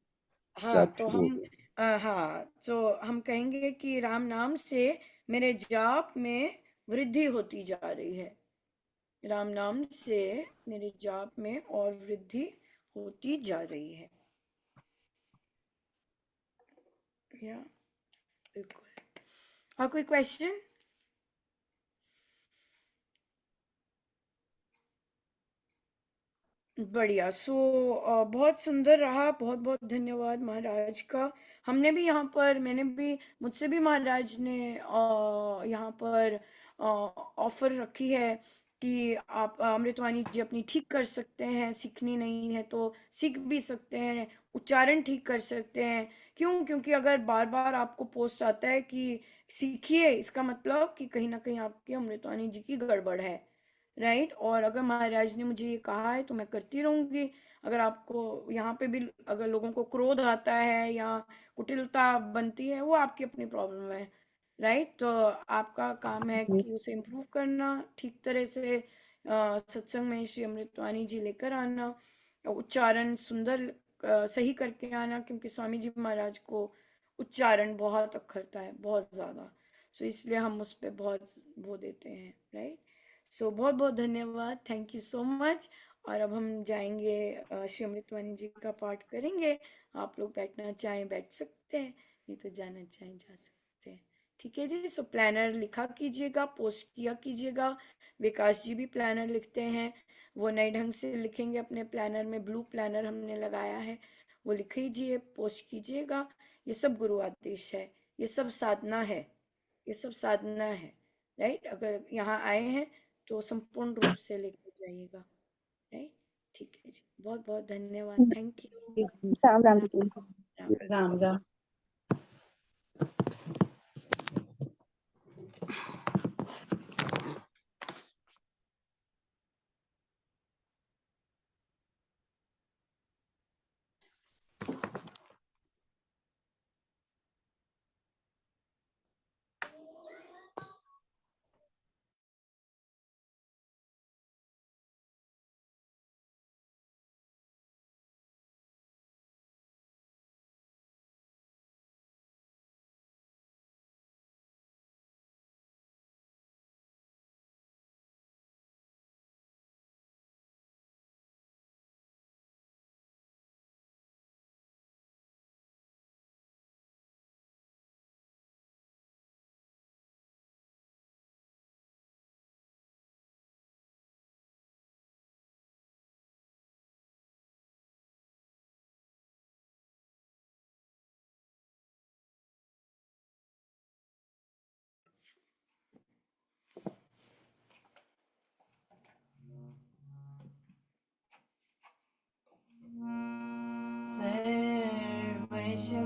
हाँ, जाप तो शुरू हो हम गया। हाँ, तो हम कहेंगे कि राम नाम से मेरे जाप में वृद्धि होती जा रही है। राम नाम से मेरे जाप में और वृद्धि होती जा रही है। या बिल्कुल। और कोई क्वेश्चन? बढ़िया। सो बहुत सुंदर रहा, बहुत बहुत धन्यवाद महाराज का। हमने भी यहाँ पर, मैंने भी, मुझसे भी महाराज ने यहाँ पर ऑफर रखी है कि आप अमृतवाणी जी अपनी ठीक कर सकते हैं, सीखनी नहीं है तो सीख भी सकते हैं, उच्चारण ठीक कर सकते हैं। क्यों? क्योंकि अगर बार बार आपको पोस्ट आता है कि सीखिए, इसका मतलब कि कहीं ना कहीं आपकी अमृतवाणी जी की गड़बड़ है, राइट। और अगर महाराज ने मुझे ये कहा है तो मैं करती रहूंगी। अगर आपको यहाँ पे भी अगर लोगों को क्रोध आता है या कुटिलता बनती है, वो आपकी अपनी प्रॉब्लम है, राइट। तो आपका काम है कि उसे इम्प्रूव करना, ठीक तरह से सत्संग में श्री अमृतवाणी जी लेकर आना, उच्चारण सुंदर सही करके आना, क्योंकि स्वामी जी महाराज को उच्चारण बहुत अखरता है, बहुत ज्यादा। सो इसलिए हम उस पर बहुत वो देते हैं, राइट। सो बहुत बहुत धन्यवाद, थैंक यू सो मच। और अब हम जाएंगे श्री अमृतवाणी जी का पाठ करेंगे। आप लोग बैठना चाहें बैठ सकते हैं, नहीं तो जाना चाहें जा सकते हैं। ठीक है जी। सो प्लानर लिखा कीजिएगा, पोस्ट किया कीजिएगा। विकास जी भी प्लानर लिखते हैं, वो नए ढंग से लिखेंगे अपने प्लानर में, ब्लू प्लानर हमने लगाया है, वो लिखिए, पोस्ट कीजिएगा। ये सब गुरु आदेश है, ये सब साधना है, ये सब साधना है, राइट। अगर यहाँ आए हैं तो संपूर्ण रूप से लेकर जाइएगा, राइट। ठीक है जी, बहुत बहुत धन्यवाद, थैंक यू। राम राम जी। राम राम।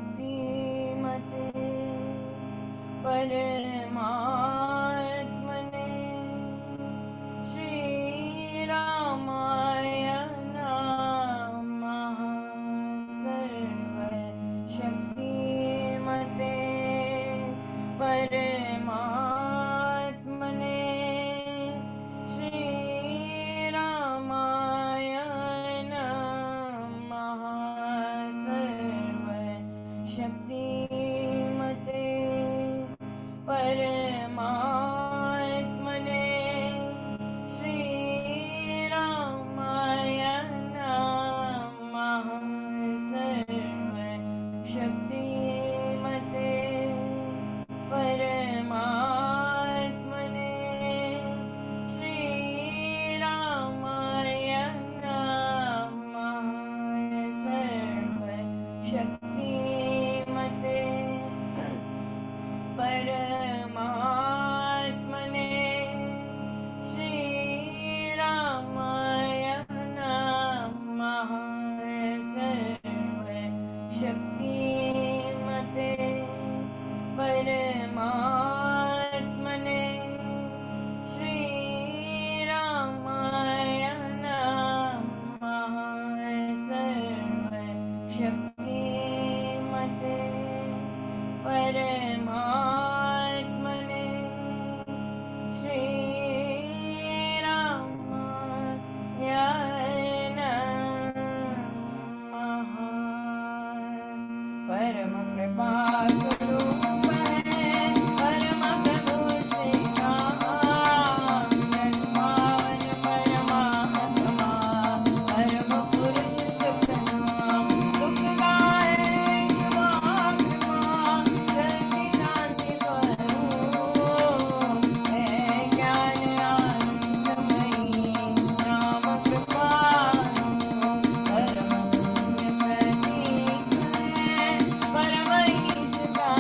सर्वशक्तिमते परमात्मने श्रीरामाय नमः। सर्वशक्तिमते परमात्मने श्रीरामाय नमः। सर्वशक्तिमते परमात्मने श्रीरामाय नमः। सर्वशक्तिमते परमात्मने श्रीरामाय नमः। सर्वशक्तिमते परमात्मने श्रीरामाय नमः। सर्वशक्तिमते परमात्मने श्रीरामाय नमः। सर्वशक्तिमते परमात्मने श्रीरामाय नमः। परम कृपा स्वरूप है परम प्रभु श्री राम, निर्वाण परमात्मा परम पुरुष सुखनाम। दुखदाय शुभात्मा शक्ति शांति स्वरूप है ज्ञान आनंदमयी राम कृपा परम पुण्य प्रतीक है परम ईश का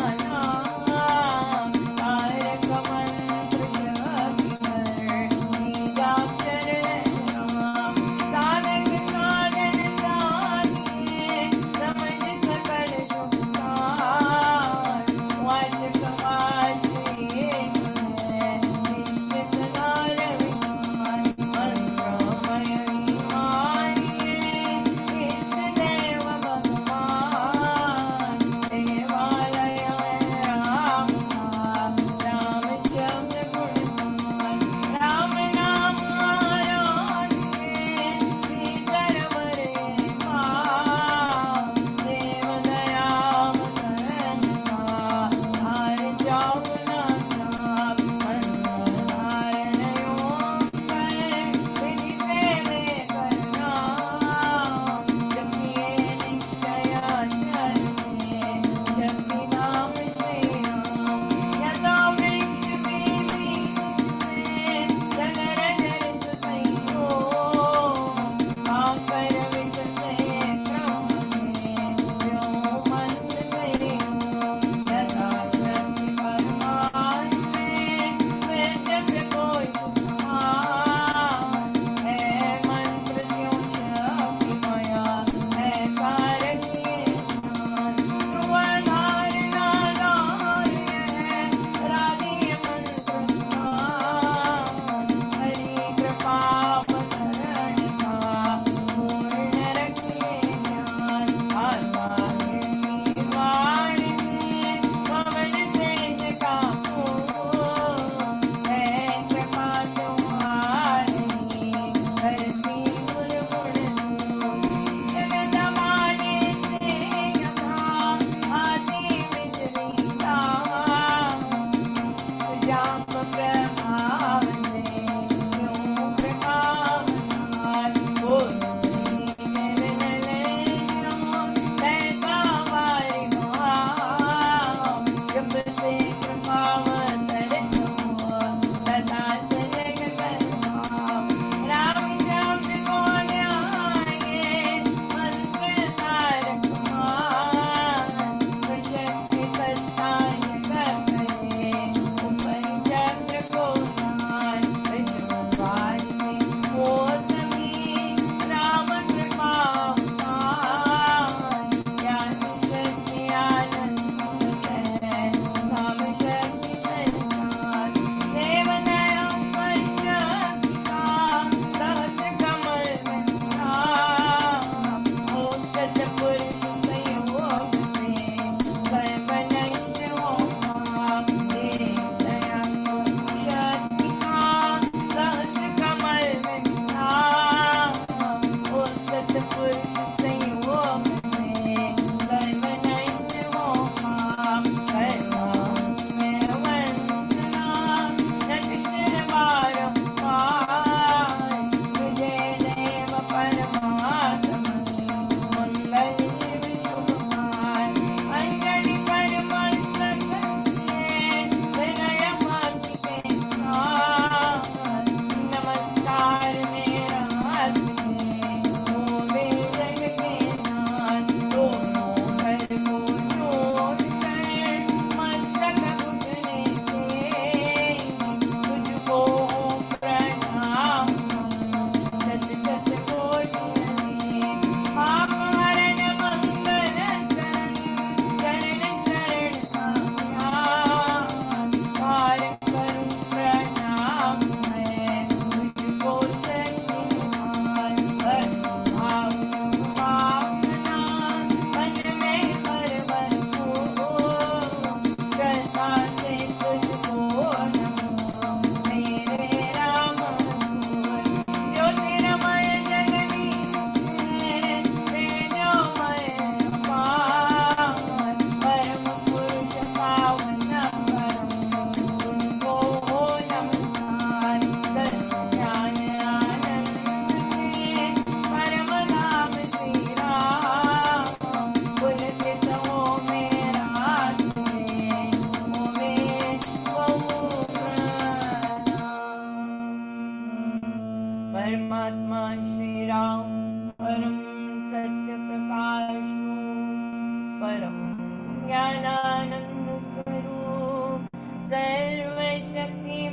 सर्वशक्तिमान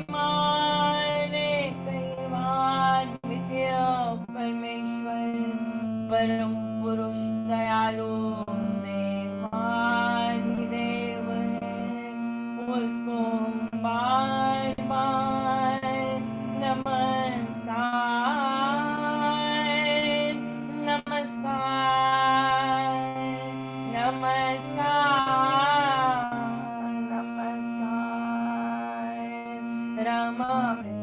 कैवान विद्य परमेश्वर परम पुरुष दयालु देवाधिदेव है, उसको बार बार नमस्कार नमस्कार नमस्कार नमस्कार। रामामृत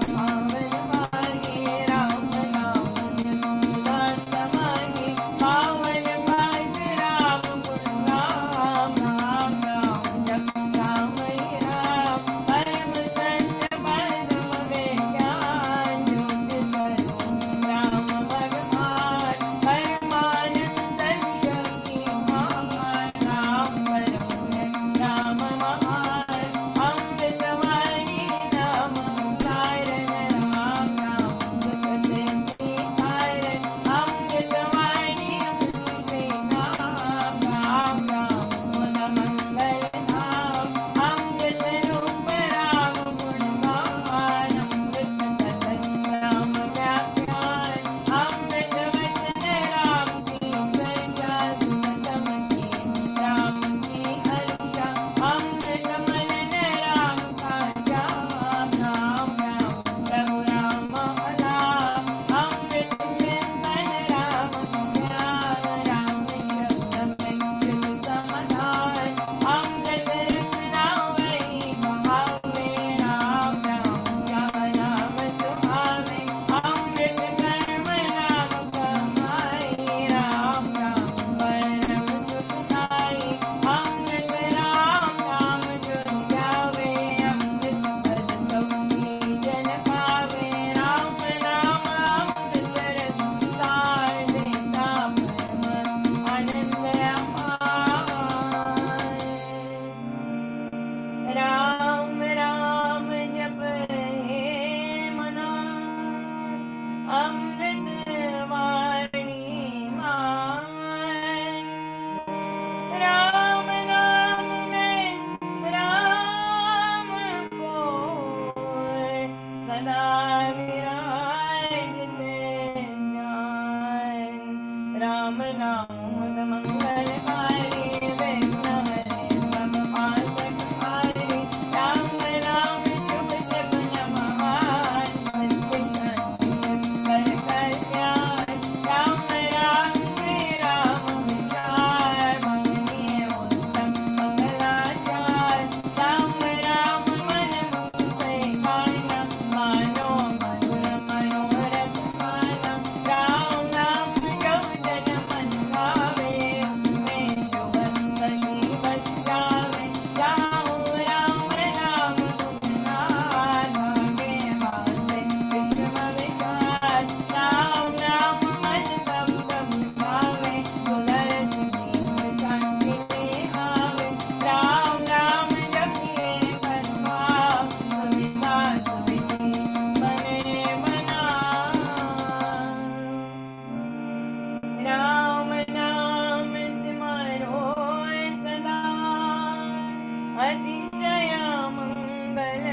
पावन भागे राम नाम जपा समागे, पावन भाग्य राम गुण राम राम राम जप राम ही राम। परम सत्य परम विज्ञान ज्योति स्वरूप राम भगवान, परमानंद सर्वशक्तिमान राम परम है राम महान। अमृतवाणी नाम उच्चारण राम नाम सुख सिद्धि कारण, अमृतवाणी श्री नाम राम राम मुद मंगल धाम। अमृत रूप राम गुणगान, अमृत कथन राम व्याख्यान, अमृत वचन राम की चर्चा, सुख समझी राम की हर्षा, अमृत मलन राम का जाप राम राम प्रभु राम अलाप। अमृत चिंतन राम ज्ञान, राम शब्द में शुभ समाधान, अमृत रचना वही भावे राम राम क्या नाम सुहावे। अमृत कर्म राम कमाई राम राम परम सुखदाई, अमृत राम नाम जो ध्यावे, अमृत पद सौखी जन पावे। राम नाम अमृत रस सार देता परम आनंद अपार। राम राम जप हे मना, अमृत वाणी मान। राम नाम में राम को सदा विराजते जान। राम नाम मुद मंगलकारी, विघ्न हरे सब पातक हारी। राम नाम शुभ शकुन महान, सत्य शांति कर कल्याण। राम राम श्री राम विचार, भजनीय उत्तम मंगलाचार। राम राम मन मुझसे गाना, मानो मधुर मनोरथ गाना। राम नाम जब जन मन गावे, उसमें शुभ सखी बस जावे। जाओ राम नाम गुणगान, भागे वासे विश्व विशाल। राम राम मन तब तब गावे, सुधर सीख शांति ले आवे। राम राम जपिए परभाव, सुविधा सुविधि बने बना। राम नाम सिमरो सदा, अतिशय मंगल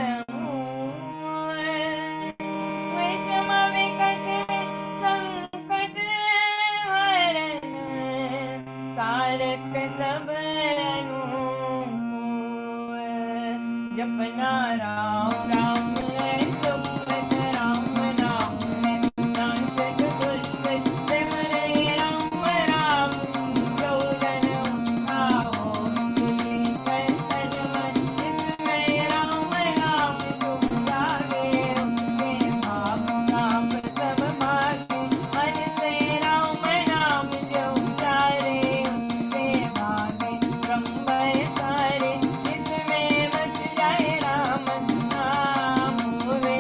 विषम विकट संकट हरण, कारक सब अनुकूल। जपना राम राम है सुकृत, राम नाम है विनाशक दुष्ट। सिमरे राम राम जो जन उठाओ, तुझे कर तन मन। जिसमें राम नाम शुभ जागे, उसके पाप ताप सब भागे। मन से राम नाम जो उचारे, उसके भागे ब्रह्म भय सारे। जिसमें बस जाए राम नाम, होवे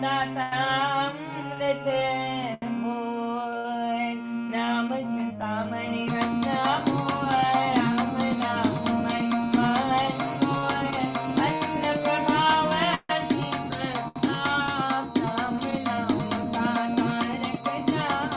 दातामृत घोर नाम चिंतामणि रत्न मोर राम नाम महिमा मोर अन्न प्रभाव अति प्रताप राम नाम का तारक जाप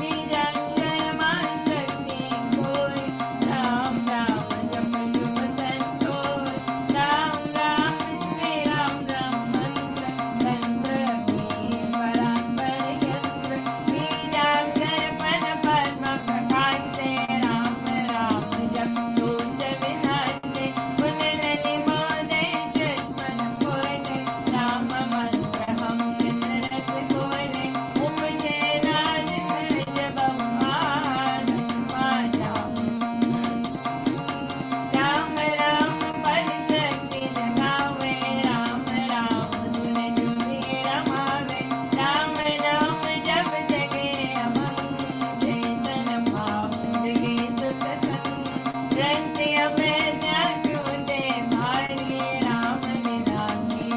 बीजाक्षर मां शक्ति घोष राम राम जप शुभ संतोष राम राम श्री राम राम मंत्र तंत्र वीर परात्पर यंत्र बीजाक्षर पद पद्म प्रकाश से राम राम जप दोष विनाश से कुंडल निबोधे शश्मन बोले राम मंत्र हम रस बोले उपजे राज सहज बहुमान राम राम पद शक्ति जगावे राम राम धुन धुनि रमावे राम नाम जप जगे अमंग चेतन भाव जगे सुख संग ग्रंथ अवैद्य क्यों दे भारी राम निराली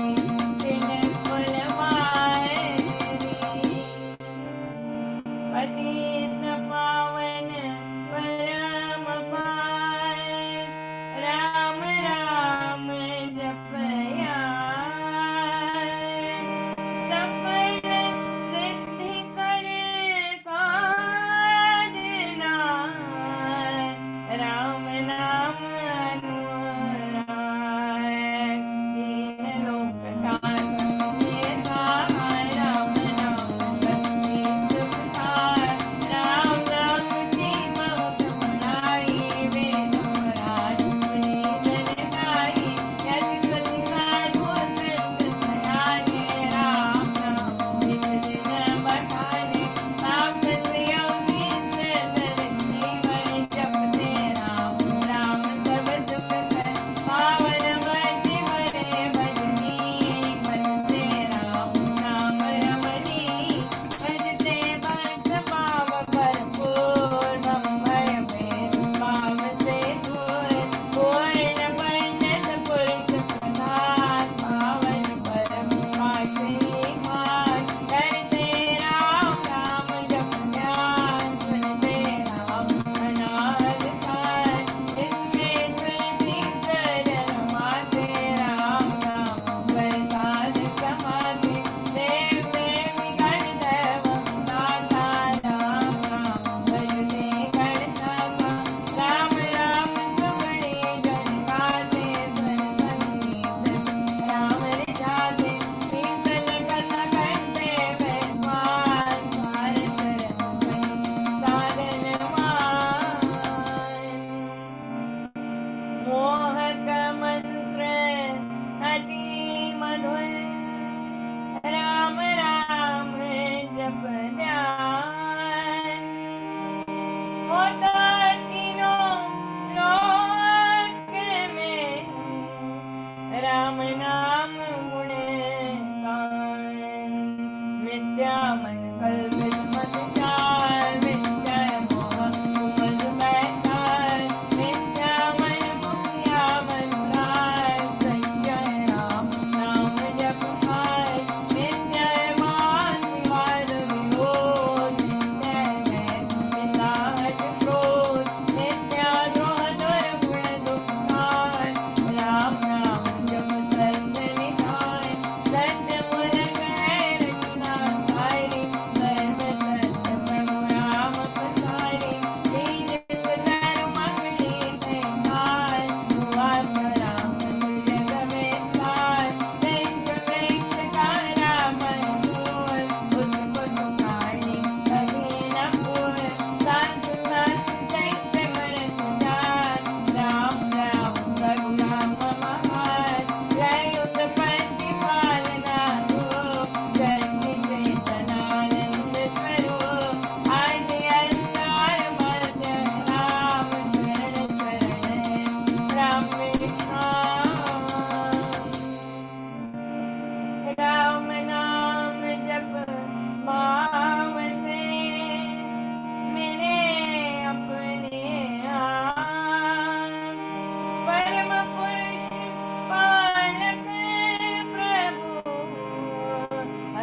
तिन कुल मारी पतित पावन परम पावन राम राम जपया सफल सिद्धि करे साधना राम नाम अनुराग तीन लोक का सबके सहाय राम नाम सबके सुखदाय राम नाम की बहुत बड़ाई वेद पुराण सुनी जन गाई यति सति साधु सिद्ध सयाने राम नाम निश दिन बखाने तापस योगी सिद्ध ऋषि जपते राम राम सब सुख कर पावन बरति बरे भजनी भजते राम नाम रमणी भजते भक्त पाव भरपूर भय भेद पाव से दूर पूर्ण पंडित पुरुष प्रधान पावन परम पाटली मान करते राम राम जप ध्यान सुनते राम अनाहत खान इसमें सुरति सर रमाते राम नाम स्वर साध समाधि देव प्रेमी गण दैवम दाता राम राम भजते गण थाका राम राम सुगणे जन गाते स्वर संगीत राम रिझाते शीतल कथा करते विद्वान भारत रस संग साधन मान मोहक मंत्र अति मधुर राम राम जप ध्यान होता तीनों लोक में राम नाम गुण गान मिथ्या मन कल्पित मत जाल मिथ्या मोह कुमद बैठाल मिथ्या मन मुखिया मनोराय संशय राम नाम जप खाय मिथ्या वाद विवाद विरोध मिथ्या वैर निंदा हठ क्रोध मिथ्या द्रोह दुर्गुण दुखाय राम नाम जप सत्य निधाय सत्य मूलक है रचना सारी सर्व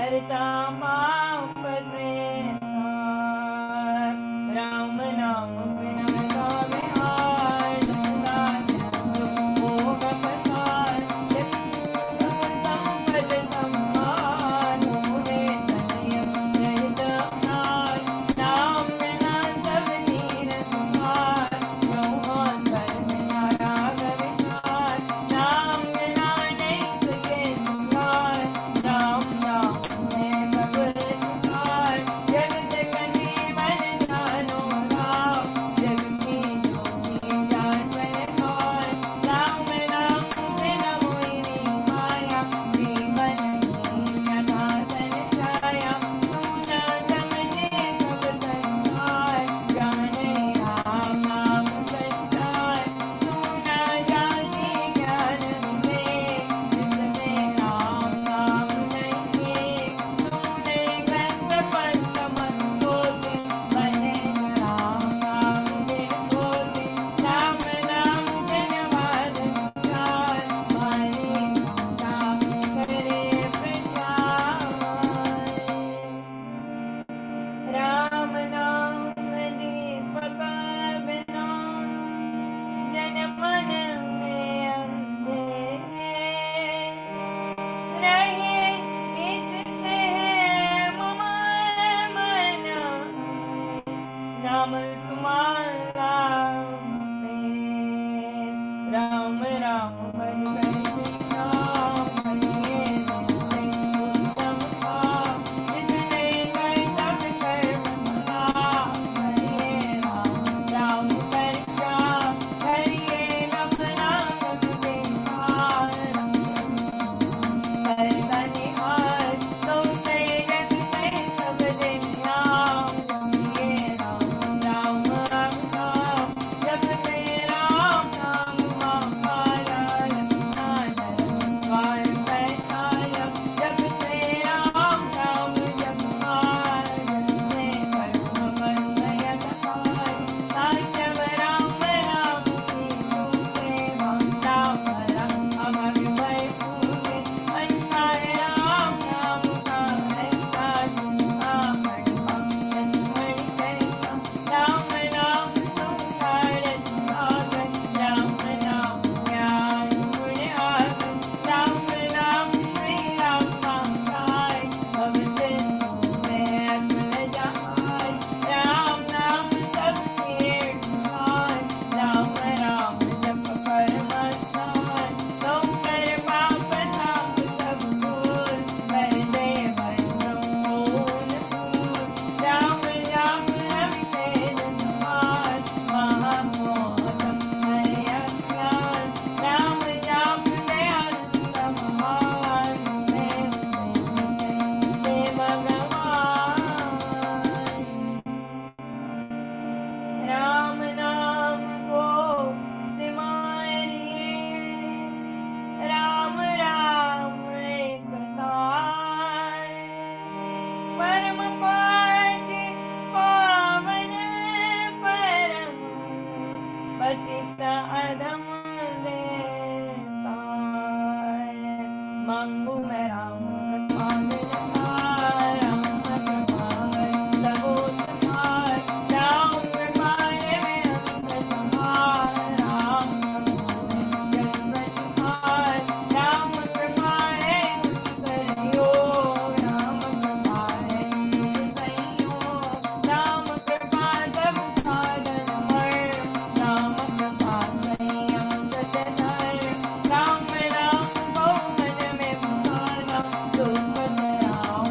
हरता पाप त्रेता राम नाम बिना गावे हार भोग पसार संपद सम्मान होवे तनय रहित प्राण नाम बिना सब नीर संसार ब्रह्मा स्वर बिना राग विचार नाम बिना नहीं सके सिंगार राम नाम में सब संसार जगत कनी बन जानो राम जग की ज्योति जान बलकार राम नाम बिना मोहि नहीं माया जीवन की व्यथा तन छाया सुना समझे सब संसार जाने राम नाम सच्चार सुना जाने ज्ञान विवेक जिसमें राम नाम नहीं सुने ग्रंथ पंथ मन होते बने राम नाम बिन होते राम नाम बिन वाद विचार माने गंगा करे प्रचार राम नाम दीपक बिना जन मन में अंधेरे रहे इससे मम मन नाम सुमाला फेर राम राम भज कर श्री राम हरिये उत्तम भाव जितने कर तब कर्म भाव हरिये राम राम कर श्याम हरिये राम राम बेकार करता निहार तो तेरे जग में सब दिन याम ये राम राम राम राम जब ते राम नाम महाकाला लखना नरद्वार बैठाया जब ते राम नाम जपकार जपने कर्म बन गया सकार साजब राम राम की दूते भक्ता परम अभग भय पूरे अन्नाय राम नाम का ऐसा जिनका बड़वा स्मरण कैसा राम नाम सुखार सागर राम नाम ज्ञान गुण आगर राम नाम श्री राम महाकाय भव सिंधु में अकल जहाय राम नाम सब तीर्थ स्थान राम राम जप परमस्थान गौ कर पाप ताप सब दूर कर दे ब्रह्मोन पूर राम राम रवि तेज समान महामोहतम हरि अज्ञान राम जाप दयानंद महान देव से देव भगवान राम नाम को सिमरिए राम राम एक तार परम पाठ पावन परम पतित अधम देता मंगू में राम कृपाल लखार राम कृपाल सबूत मार राम कृपाल में अंत संहार राम कृपाल जग प्रतिहार राम कृपाल मुझ करियो राम कृपाल मुझ सहियो राम कृपा सब साधन हर राम कृपा संयम सत धर राम राम बहु मन में बसाना सुख राम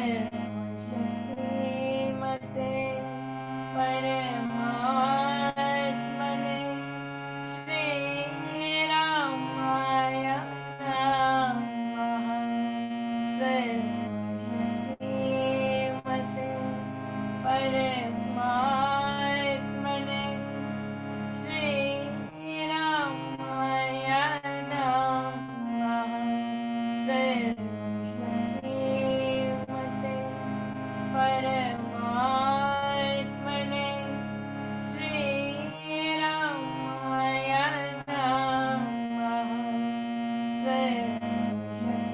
सर्वशक्तिमते परमात्मने श्रीरामाय नमः। सर्वशक्तिमते परमात्मने श्रीरामाय नमः। सर्वशक्तिमते परमात्मने श्रीरामाय नमः। सर्वशक्तिमते